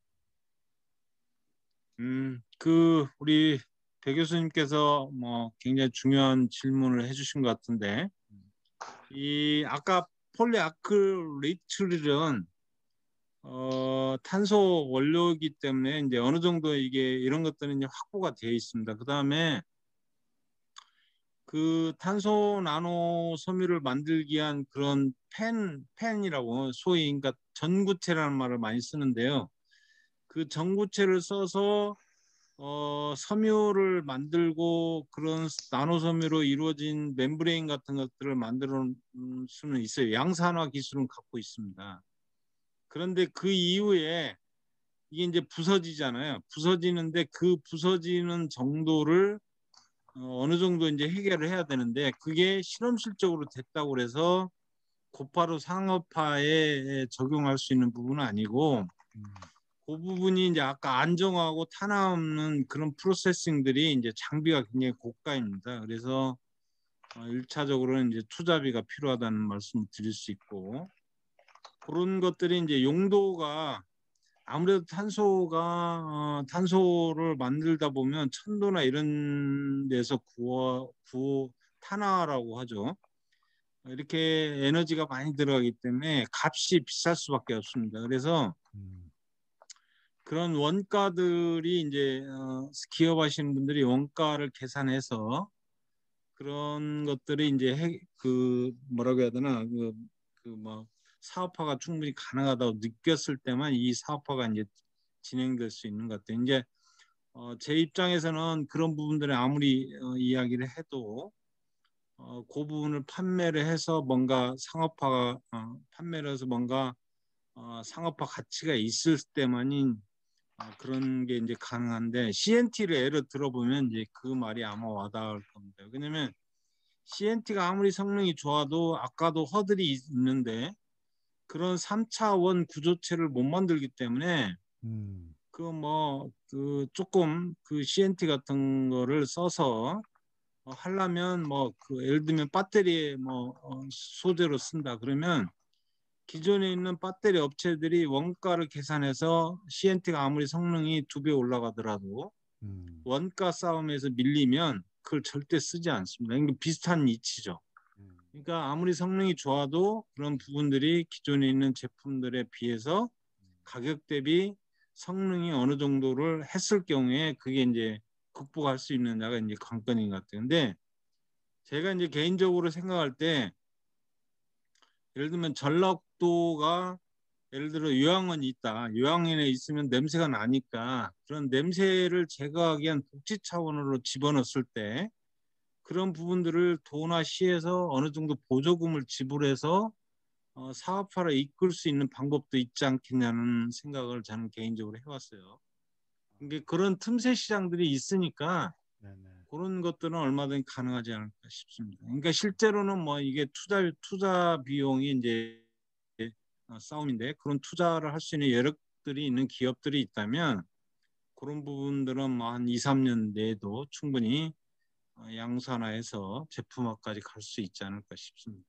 우리 배 교수님께서 뭐 굉장히 중요한 질문을 해주신 것 같은데, 이 아까 폴리아크릴은 탄소 원료이기 때문에 이제 어느 정도 이게 이런 것들은 이제 확보가 되어 있습니다. 그 다음에 그 탄소 나노 섬유를 만들기 위한 그런 펜이라고 소위 그러니까 전구체라는 말을 많이 쓰는데요. 그 전구체를 써서 섬유를 만들고 그런 나노 섬유로 이루어진 멤브레인 같은 것들을 만들 수는 있어요. 양산화 기술은 갖고 있습니다. 그런데 그 이후에 이게 이제 부서지잖아요. 부서지는데 그 부서지는 정도를 어느 정도 이제 해결을 해야 되는데 그게 실험실적으로 됐다고 그래서 곧바로 상업화에 적용할 수 있는 부분은 아니고 그 부분이 이제 아까 안정화하고 탄화없는 그런 프로세싱들이 이제 장비가 굉장히 고가입니다. 그래서 1차적으로는 이제 투자비가 필요하다는 말씀을 드릴 수 있고 그런 것들이 이제 용도가 아무래도 탄소를 만들다 보면 천도나 이런 데서 구워 탄화라고 하죠. 이렇게 에너지가 많이 들어가기 때문에 값이 비쌀 수밖에 없습니다. 그래서 그런 원가들이 이제 기업 하시는 분들이 원가를 계산해서 그런 것들이 이제 그 뭐라고 해야 되나 그 뭐 사업화가 충분히 가능하다고 느꼈을 때만 이 사업화가 이제 진행될 수 있는 것 같아요. 이제 제 입장에서는 그런 부분들을 아무리 이야기를 해도 그 부분을 판매를 해서 뭔가 상업화가 판매를 해서 뭔가 상업화 가치가 있을 때만이 그런 게 이제 가능한데 CNT를 예를 들어보면 이제 그 말이 아마 와닿을 겁니다. 왜냐면 CNT가 아무리 성능이 좋아도 아까도 허들이 있는데 그런 3차원 구조체를 못 만들기 때문에 그 뭐 그 조금 그 CNT 같은 거를 써서 하려면 뭐 그 예를 들면 배터리에 뭐 소재로 쓴다 그러면 기존에 있는 배터리 업체들이 원가를 계산해서 CNT가 아무리 성능이 2배 올라가더라도 원가 싸움에서 밀리면 그걸 절대 쓰지 않습니다. 그러니까 비슷한 이치죠. 그러니까 아무리 성능이 좋아도 그런 부분들이 기존에 있는 제품들에 비해서 가격 대비 성능이 어느 정도를 했을 경우에 그게 이제 극복할 수 있느냐가 이제 관건인 것 같아요. 근데 제가 이제 개인적으로 생각할 때 예를 들면 전라도가 예를 들어 요양원이 있다. 요양원에 있으면 냄새가 나니까 그런 냄새를 제거하기 위한 복지 차원으로 집어넣었을 때 그런 부분들을 도나 시에서 어느 정도 보조금을 지불해서 사업화를 이끌 수 있는 방법도 있지 않겠냐는 생각을 저는 개인적으로 해왔어요. 이게 그런 틈새 시장들이 있으니까 네네. 그런 것들은 얼마든지 가능하지 않을까 싶습니다. 그러니까 실제로는 뭐 이게 투자 비용이 이제 싸움인데 그런 투자를 할 수 있는 여력들이 있는 기업들이 있다면 그런 부분들은 뭐 한 2, 3년 내에도 충분히 양산화해서 제품화까지 갈 수 있지 않을까 싶습니다.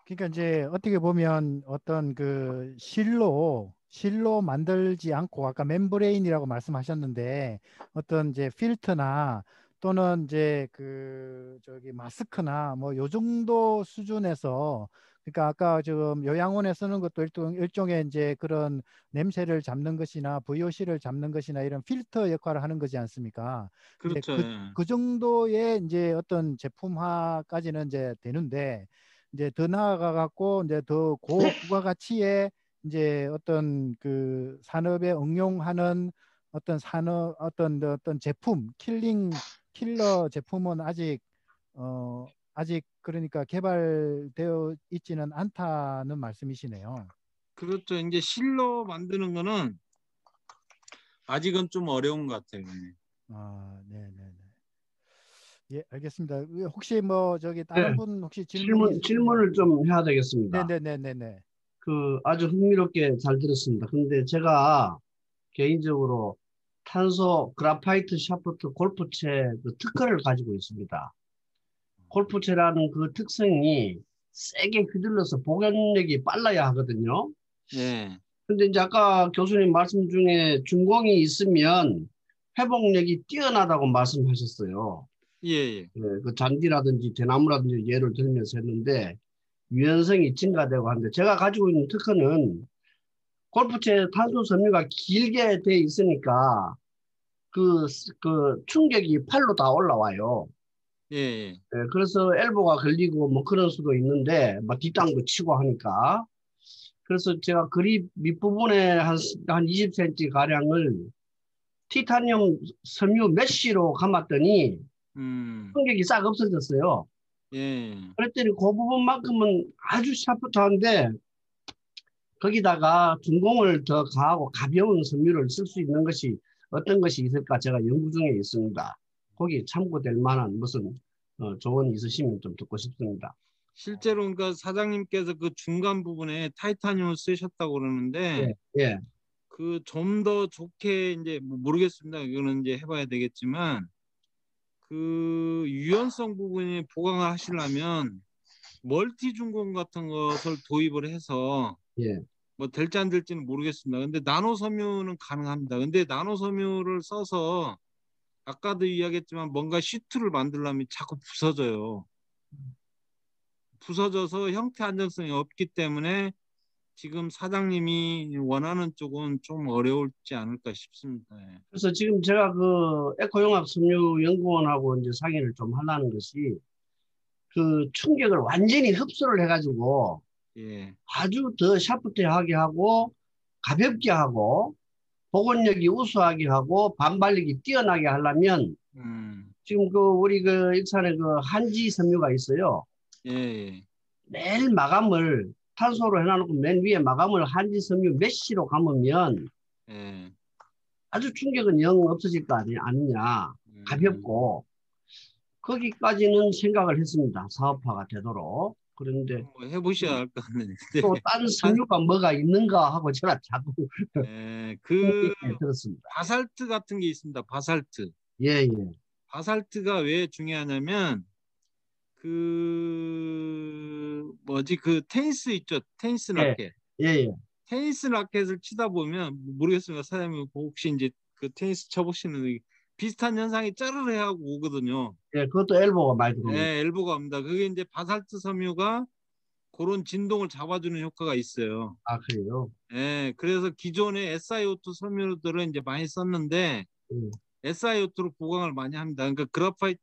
그러니까 이제 어떻게 보면 어떤 그 실로 만들지 않고 아까 멤브레인이라고 말씀하셨는데 어떤 이제 필터나 또는 이제 그 저기 마스크나 뭐 요 정도 수준에서 그러니까 아까 지금 요양원에 쓰는 것도 일종의 이제 그런 냄새를 잡는 것이나 VOC를 잡는 것이나 이런 필터 역할을 하는 거지 않습니까? 이제 그렇죠. 예. 그 정도의 이제 어떤 제품화까지는 이제 되는데 이제 더 나아가 갖고 이제 더 고부가가치의 이제 어떤 그 산업에 응용하는 어떤 제품 킬러 제품은 아직 아직 그러니까 개발되어 있지는 않다는 말씀이시네요. 그렇죠. 이제 실로 만드는 거는 아직은 좀 어려운 것 같아요. 네. 아, 네, 네, 네. 예, 알겠습니다. 혹시 뭐 저기 다른 네, 분 혹시 질문이 있으시면 질문을 좀 해야 되겠습니다. 네, 네, 네, 네, 네. 그 아주 흥미롭게 잘 들었습니다. 근데 제가 개인적으로 탄소 그라파이트 샤프트 골프채 그 특허를 가지고 있습니다. 골프채라는 그 특성이 세게 휘둘러서 복원력이 빨라야 하거든요. 네. 근데 이제 아까 교수님 말씀 중에 준공이 있으면 회복력이 뛰어나다고 말씀하셨어요. 예, 예. 예, 그 잔디라든지 대나무라든지 예를 들면서 했는데 유연성이 증가되고 하는데 제가 가지고 있는 특허는 골프채 탄소 섬유가 길게 돼 있으니까 그 충격이 팔로 다 올라와요. 예, 예. 예, 그래서 엘보가 걸리고 뭐 그런 수도 있는데 막 뒷땅도 치고 하니까 그래서 제가 그립 밑부분에 한 20cm 가량을 티타늄 섬유 메쉬로 감았더니 음, 충격이 싹 없어졌어요. 예. 그랬더니 그 부분만큼은 아주 샤프트한데 거기다가 준공을 더 가하고 가벼운 섬유를 쓸 수 있는 것이 어떤 것이 있을까 제가 연구 중에 있습니다. 거기 참고될 만한 무슨 조언이 있으시면 좀 듣고 싶습니다. 실제로 그러니까 사장님께서 그 중간 부분에 타이타늄을 쓰셨다고 그러는데 예, 예, 그 좀 더 좋게 이제 뭐 모르겠습니다. 이거는 이제 해봐야 되겠지만 그 유연성 부분이 보강을 하시려면 멀티 중공 같은 것을 도입을 해서 예. 뭐 될지 안 될지는 모르겠습니다. 근데 나노 섬유는 가능합니다. 근데 나노 섬유를 써서 아까도 이야기했지만 뭔가 시트를 만들려면 자꾸 부서져요. 부서져서 형태 안정성이 없기 때문에 지금 사장님이 원하는 쪽은 좀 어려울지 않을까 싶습니다. 예. 그래서 지금 제가 그 에코융합 섬유 연구원하고 이제 상의를 좀 하려는 것이 그 충격을 완전히 흡수를 해가지고 예. 아주 더 샤프트하게 하고 가볍게 하고 복원력이 우수하게 하고 반발력이 뛰어나게 하려면 음. 지금 그 우리 그 익산에 그 한지 섬유가 있어요. 예. 예. 매일 마감을 탄소로 해놔놓고 맨 위에 마감을 한지 섬유 메쉬로 감으면 예. 아주 충격은 영 없어질 거 아니냐. 가볍고 거기까지는 생각을 했습니다. 사업화가 되도록. 그런데 뭐 해보셔야 할 것 같네요. 또 딴 섬유가 뭐가 있는가 하고 제가 자꾸 예, 그 들었습니다. 바살트 같은 게 있습니다. 바살트. 예, 예. 바살트가 왜 중요하냐면 그 뭐지 그 테니스 있죠. 테니스 예, 라켓. 예, 예. 테니스 라켓을 치다 보면 모르겠습니다. 사장님 혹시 이제 그 테니스 쳐보시는 비슷한 현상이 짜르르 하고 오거든요. 예, 그것도 엘보가 많이 들어옵니다. 예, 엘보가 옵니다. 그게 이제 바살트 섬유가 그런 진동을 잡아주는 효과가 있어요. 아, 그래요? 예, 그래서 기존의 SiO2 섬유들은 이제 많이 썼는데 SiO2로 보강을 많이 합니다. 그러니까 그래파이트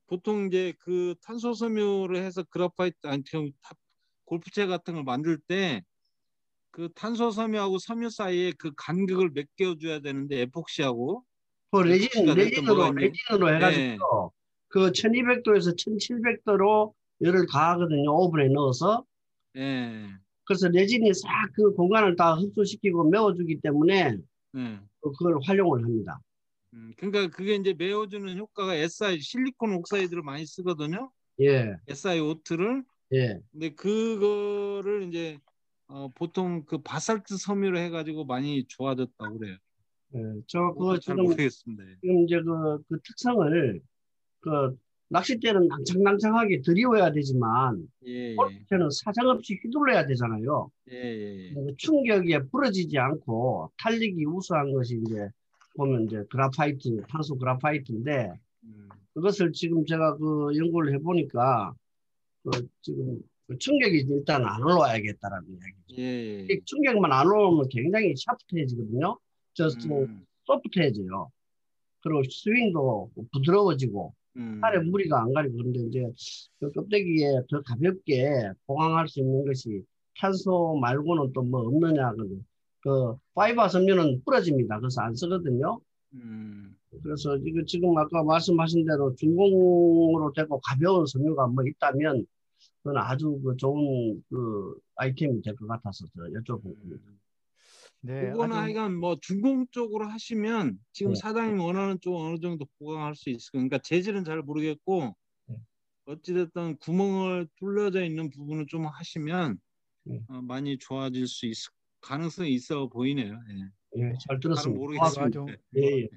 보통 이제 그 탄소 섬유를 해서 그래파이트 아니 골프채 같은 걸 만들 때 그 탄소 섬유하고 섬유 사이에 그 간극을 메꿔줘야 되는데 에폭시하고 그 에폭시가 됐든 뭐가 있는 레진으로 예, 해가지고 그 1200도에서 1700도로 열을 가하거든요. 오븐에 넣어서. 예, 그래서 레진이 싹 그 공간을 다 흡수시키고 메워주기 때문에 예. 그걸 활용을 합니다. 그러니까 그게 이제 메워주는 효과가 실리콘 옥사이드를 많이 쓰거든요. 예, SiO2를. 예. 근데 그거를 이제 보통 그 바살트 섬유로 해가지고 많이 좋아졌다고 그래요. 예. 저 그것도 그 잘 모르겠습니다. 예. 지금 이제 그 특성을 그 낚싯대는 낭창낭창하게 들이워야 되지만 예, 예, 골프채는 사정없이 휘둘러야 되잖아요. 예, 예, 그 충격에 부러지지 않고 탄력이 우수한 것이 이제 보면 이제 그라파이트, 탄소 그라파이트인데 음, 그것을 지금 제가 그 연구를 해보니까 그 지금 그 충격이 일단 안 올라와야겠다라는 이야기죠. 예, 이 충격만 안 올라오면 굉장히 샤프트해지거든요. 저 음, 소프트해져요. 그리고 스윙도 부드러워지고 팔에 음, 무리가 안 가리고 그런데 이제 그 껍데기에 더 가볍게 보강할 수 있는 것이 탄소 말고는 또 뭐 없느냐 그 파이버 섬유는 부러집니다. 그래서 안 쓰거든요. 그래서 이거 지금 아까 말씀하신 대로 중공으로 되고 가벼운 섬유가 뭐 있다면 그건 아주 그 좋은 그 아이템이 될 것 같아서 저 여쭤본 겁니다. 네, 그거는 아주 하여간 뭐 중공 쪽으로 하시면 지금 네. 사장님 원하는 쪽 어느 정도 보강할 수 있을 거예요. 그러니까 재질은 잘 모르겠고 네. 어찌됐든 구멍을 뚫려져 있는 부분을 좀 하시면 네. 많이 좋아질 수 있을 가능성이 있어 보이네요. 예. 예, 잘 잘은 들었습니다. 아이고, 모르겠습니다. 아주 예, 예.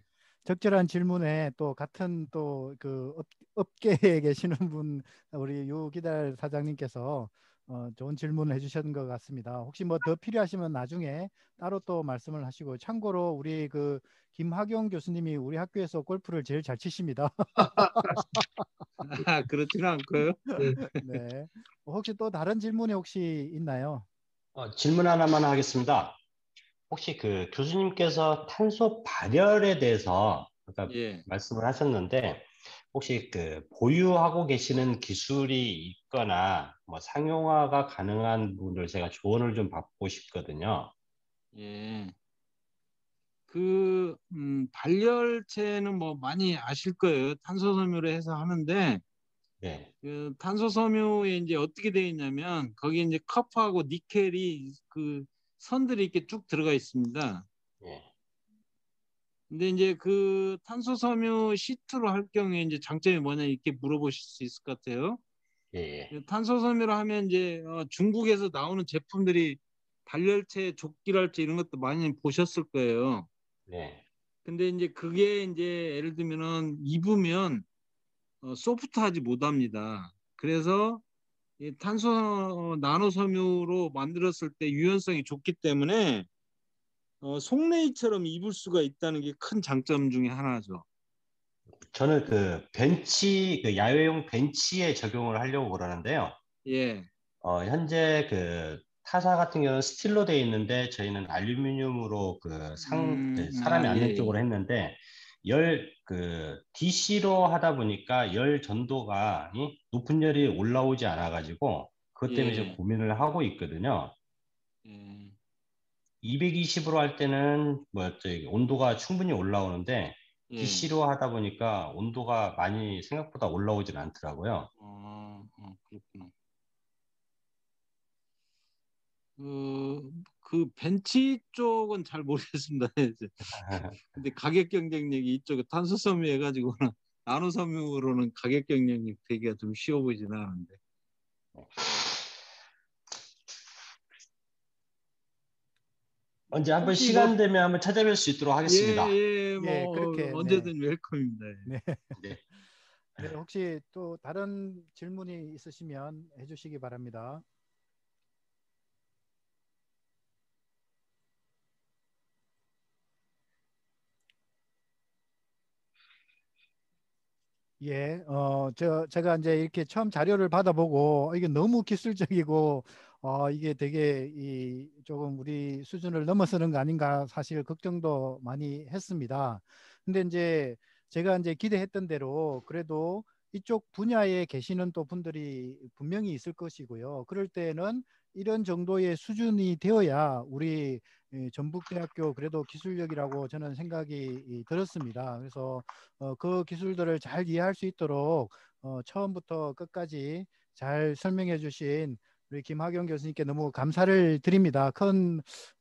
적절한 질문에 또 같은 또 그 업계에 계시는 분 우리 유기달 사장님께서 좋은 질문을 해주셨는 것 같습니다. 혹시 뭐 더 필요하시면 나중에 따로 또 말씀을 하시고 참고로 우리 그 김학용 교수님이 우리 학교에서 골프를 제일 잘 치십니다. 그렇지는 않고요. 예. 네. 혹시 또 다른 질문이 혹시 있나요? 질문 하나만 하겠습니다. 혹시 그 교수님께서 탄소 발열에 대해서 아까 예. 말씀을 하셨는데 혹시 그 보유하고 계시는 기술이 있거나 뭐 상용화가 가능한 분들 제가 조언을 좀 받고 싶거든요. 예. 그 발열체는 뭐 많이 아실 거예요. 탄소섬유로 해서 하는데 네, 그 탄소섬유에 이제 어떻게 되어 있냐면 거기 이제 커프하고 니켈이 그 선들이 이렇게 쭉 들어가 있습니다. 예, 근데 이제 그 탄소섬유 시트로 할 경우에 이제 장점이 뭐냐 이렇게 물어보실 수 있을 것 같아요. 예, 예, 탄소섬유로 하면 이제 중국에서 나오는 제품들이 발열체, 조끼랄체 이런 것도 많이 보셨을 거예요. 네, 근데 이제 그게 이제 예를 들면은 입으면 소프트하지 못합니다. 그래서 이 탄소 나노 섬유로 만들었을 때 유연성이 좋기 때문에 속내처럼 입을 수가 있다는 게 큰 장점 중에 하나죠. 저는 그 벤치, 그 야외용 벤치에 적용을 하려고 그러는데요. 예. 현재 그 타사 같은 경우는 스틸로 되어 있는데 저희는 알루미늄으로 그 사람이 예, 앉는 예. 쪽으로 했는데 DC로 하다 보니까 열 전도가 높은 열이 올라오지 않아 가지고 그것 때문에 좀 예. 고민을 하고 있거든요. 예. 220으로 할 때는 뭐 저기 온도가 충분히 올라오는데 예. DC로 하다 보니까 온도가 많이 생각보다 올라오진 않더라고요. 그렇구나. 그 벤치 쪽은 잘 모르겠습니다. 근데 가격 경쟁력이 이쪽에 탄소섬유 해가지고는 나노섬유로는 가격 경쟁력 되기가 좀 쉬워 보이진 않은데. 언제 한번 혹시 뭐 시간 되면 한번 찾아뵐 수 있도록 하겠습니다. 예, 예, 뭐 그렇게 네. 언제든 웰컴입니다. 네. 네. 네, 혹시 또 다른 질문이 있으시면 해주시기 바랍니다. 예, 제가 이제 이렇게 처음 자료를 받아보고 이게 너무 기술적이고 이게 되게 조금 우리 수준을 넘어서는 거 아닌가 사실 걱정도 많이 했습니다. 근데 이제 제가 이제 기대했던 대로 그래도 이쪽 분야에 계시는 또 분들이 분명히 있을 것이고요. 그럴 때는 이런 정도의 수준이 되어야 우리 전북대학교 그래도 기술력이라고 저는 생각이 들었습니다. 그래서 그 기술들을 잘 이해할 수 있도록 처음부터 끝까지 잘 설명해 주신 우리 김학용 교수님께 너무 감사를 드립니다.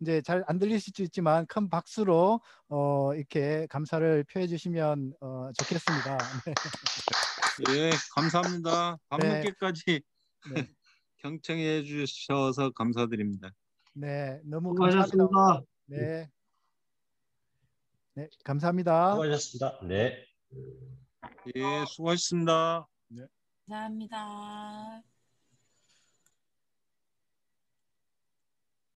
이제 잘 안 들릴 수도 있지만 큰 박수로 이렇게 감사를 표해 주시면 좋겠습니다. 네. 예, 감사합니다. 네. 밤늦게까지 네. 경청해 주셔서 감사드립니다. 네, 너무 감사합니다. 수고하셨습니다. 네. 네, 감사합니다. 수고하셨습니다. 네. 예, 수고하셨습니다. 네. 감사합니다.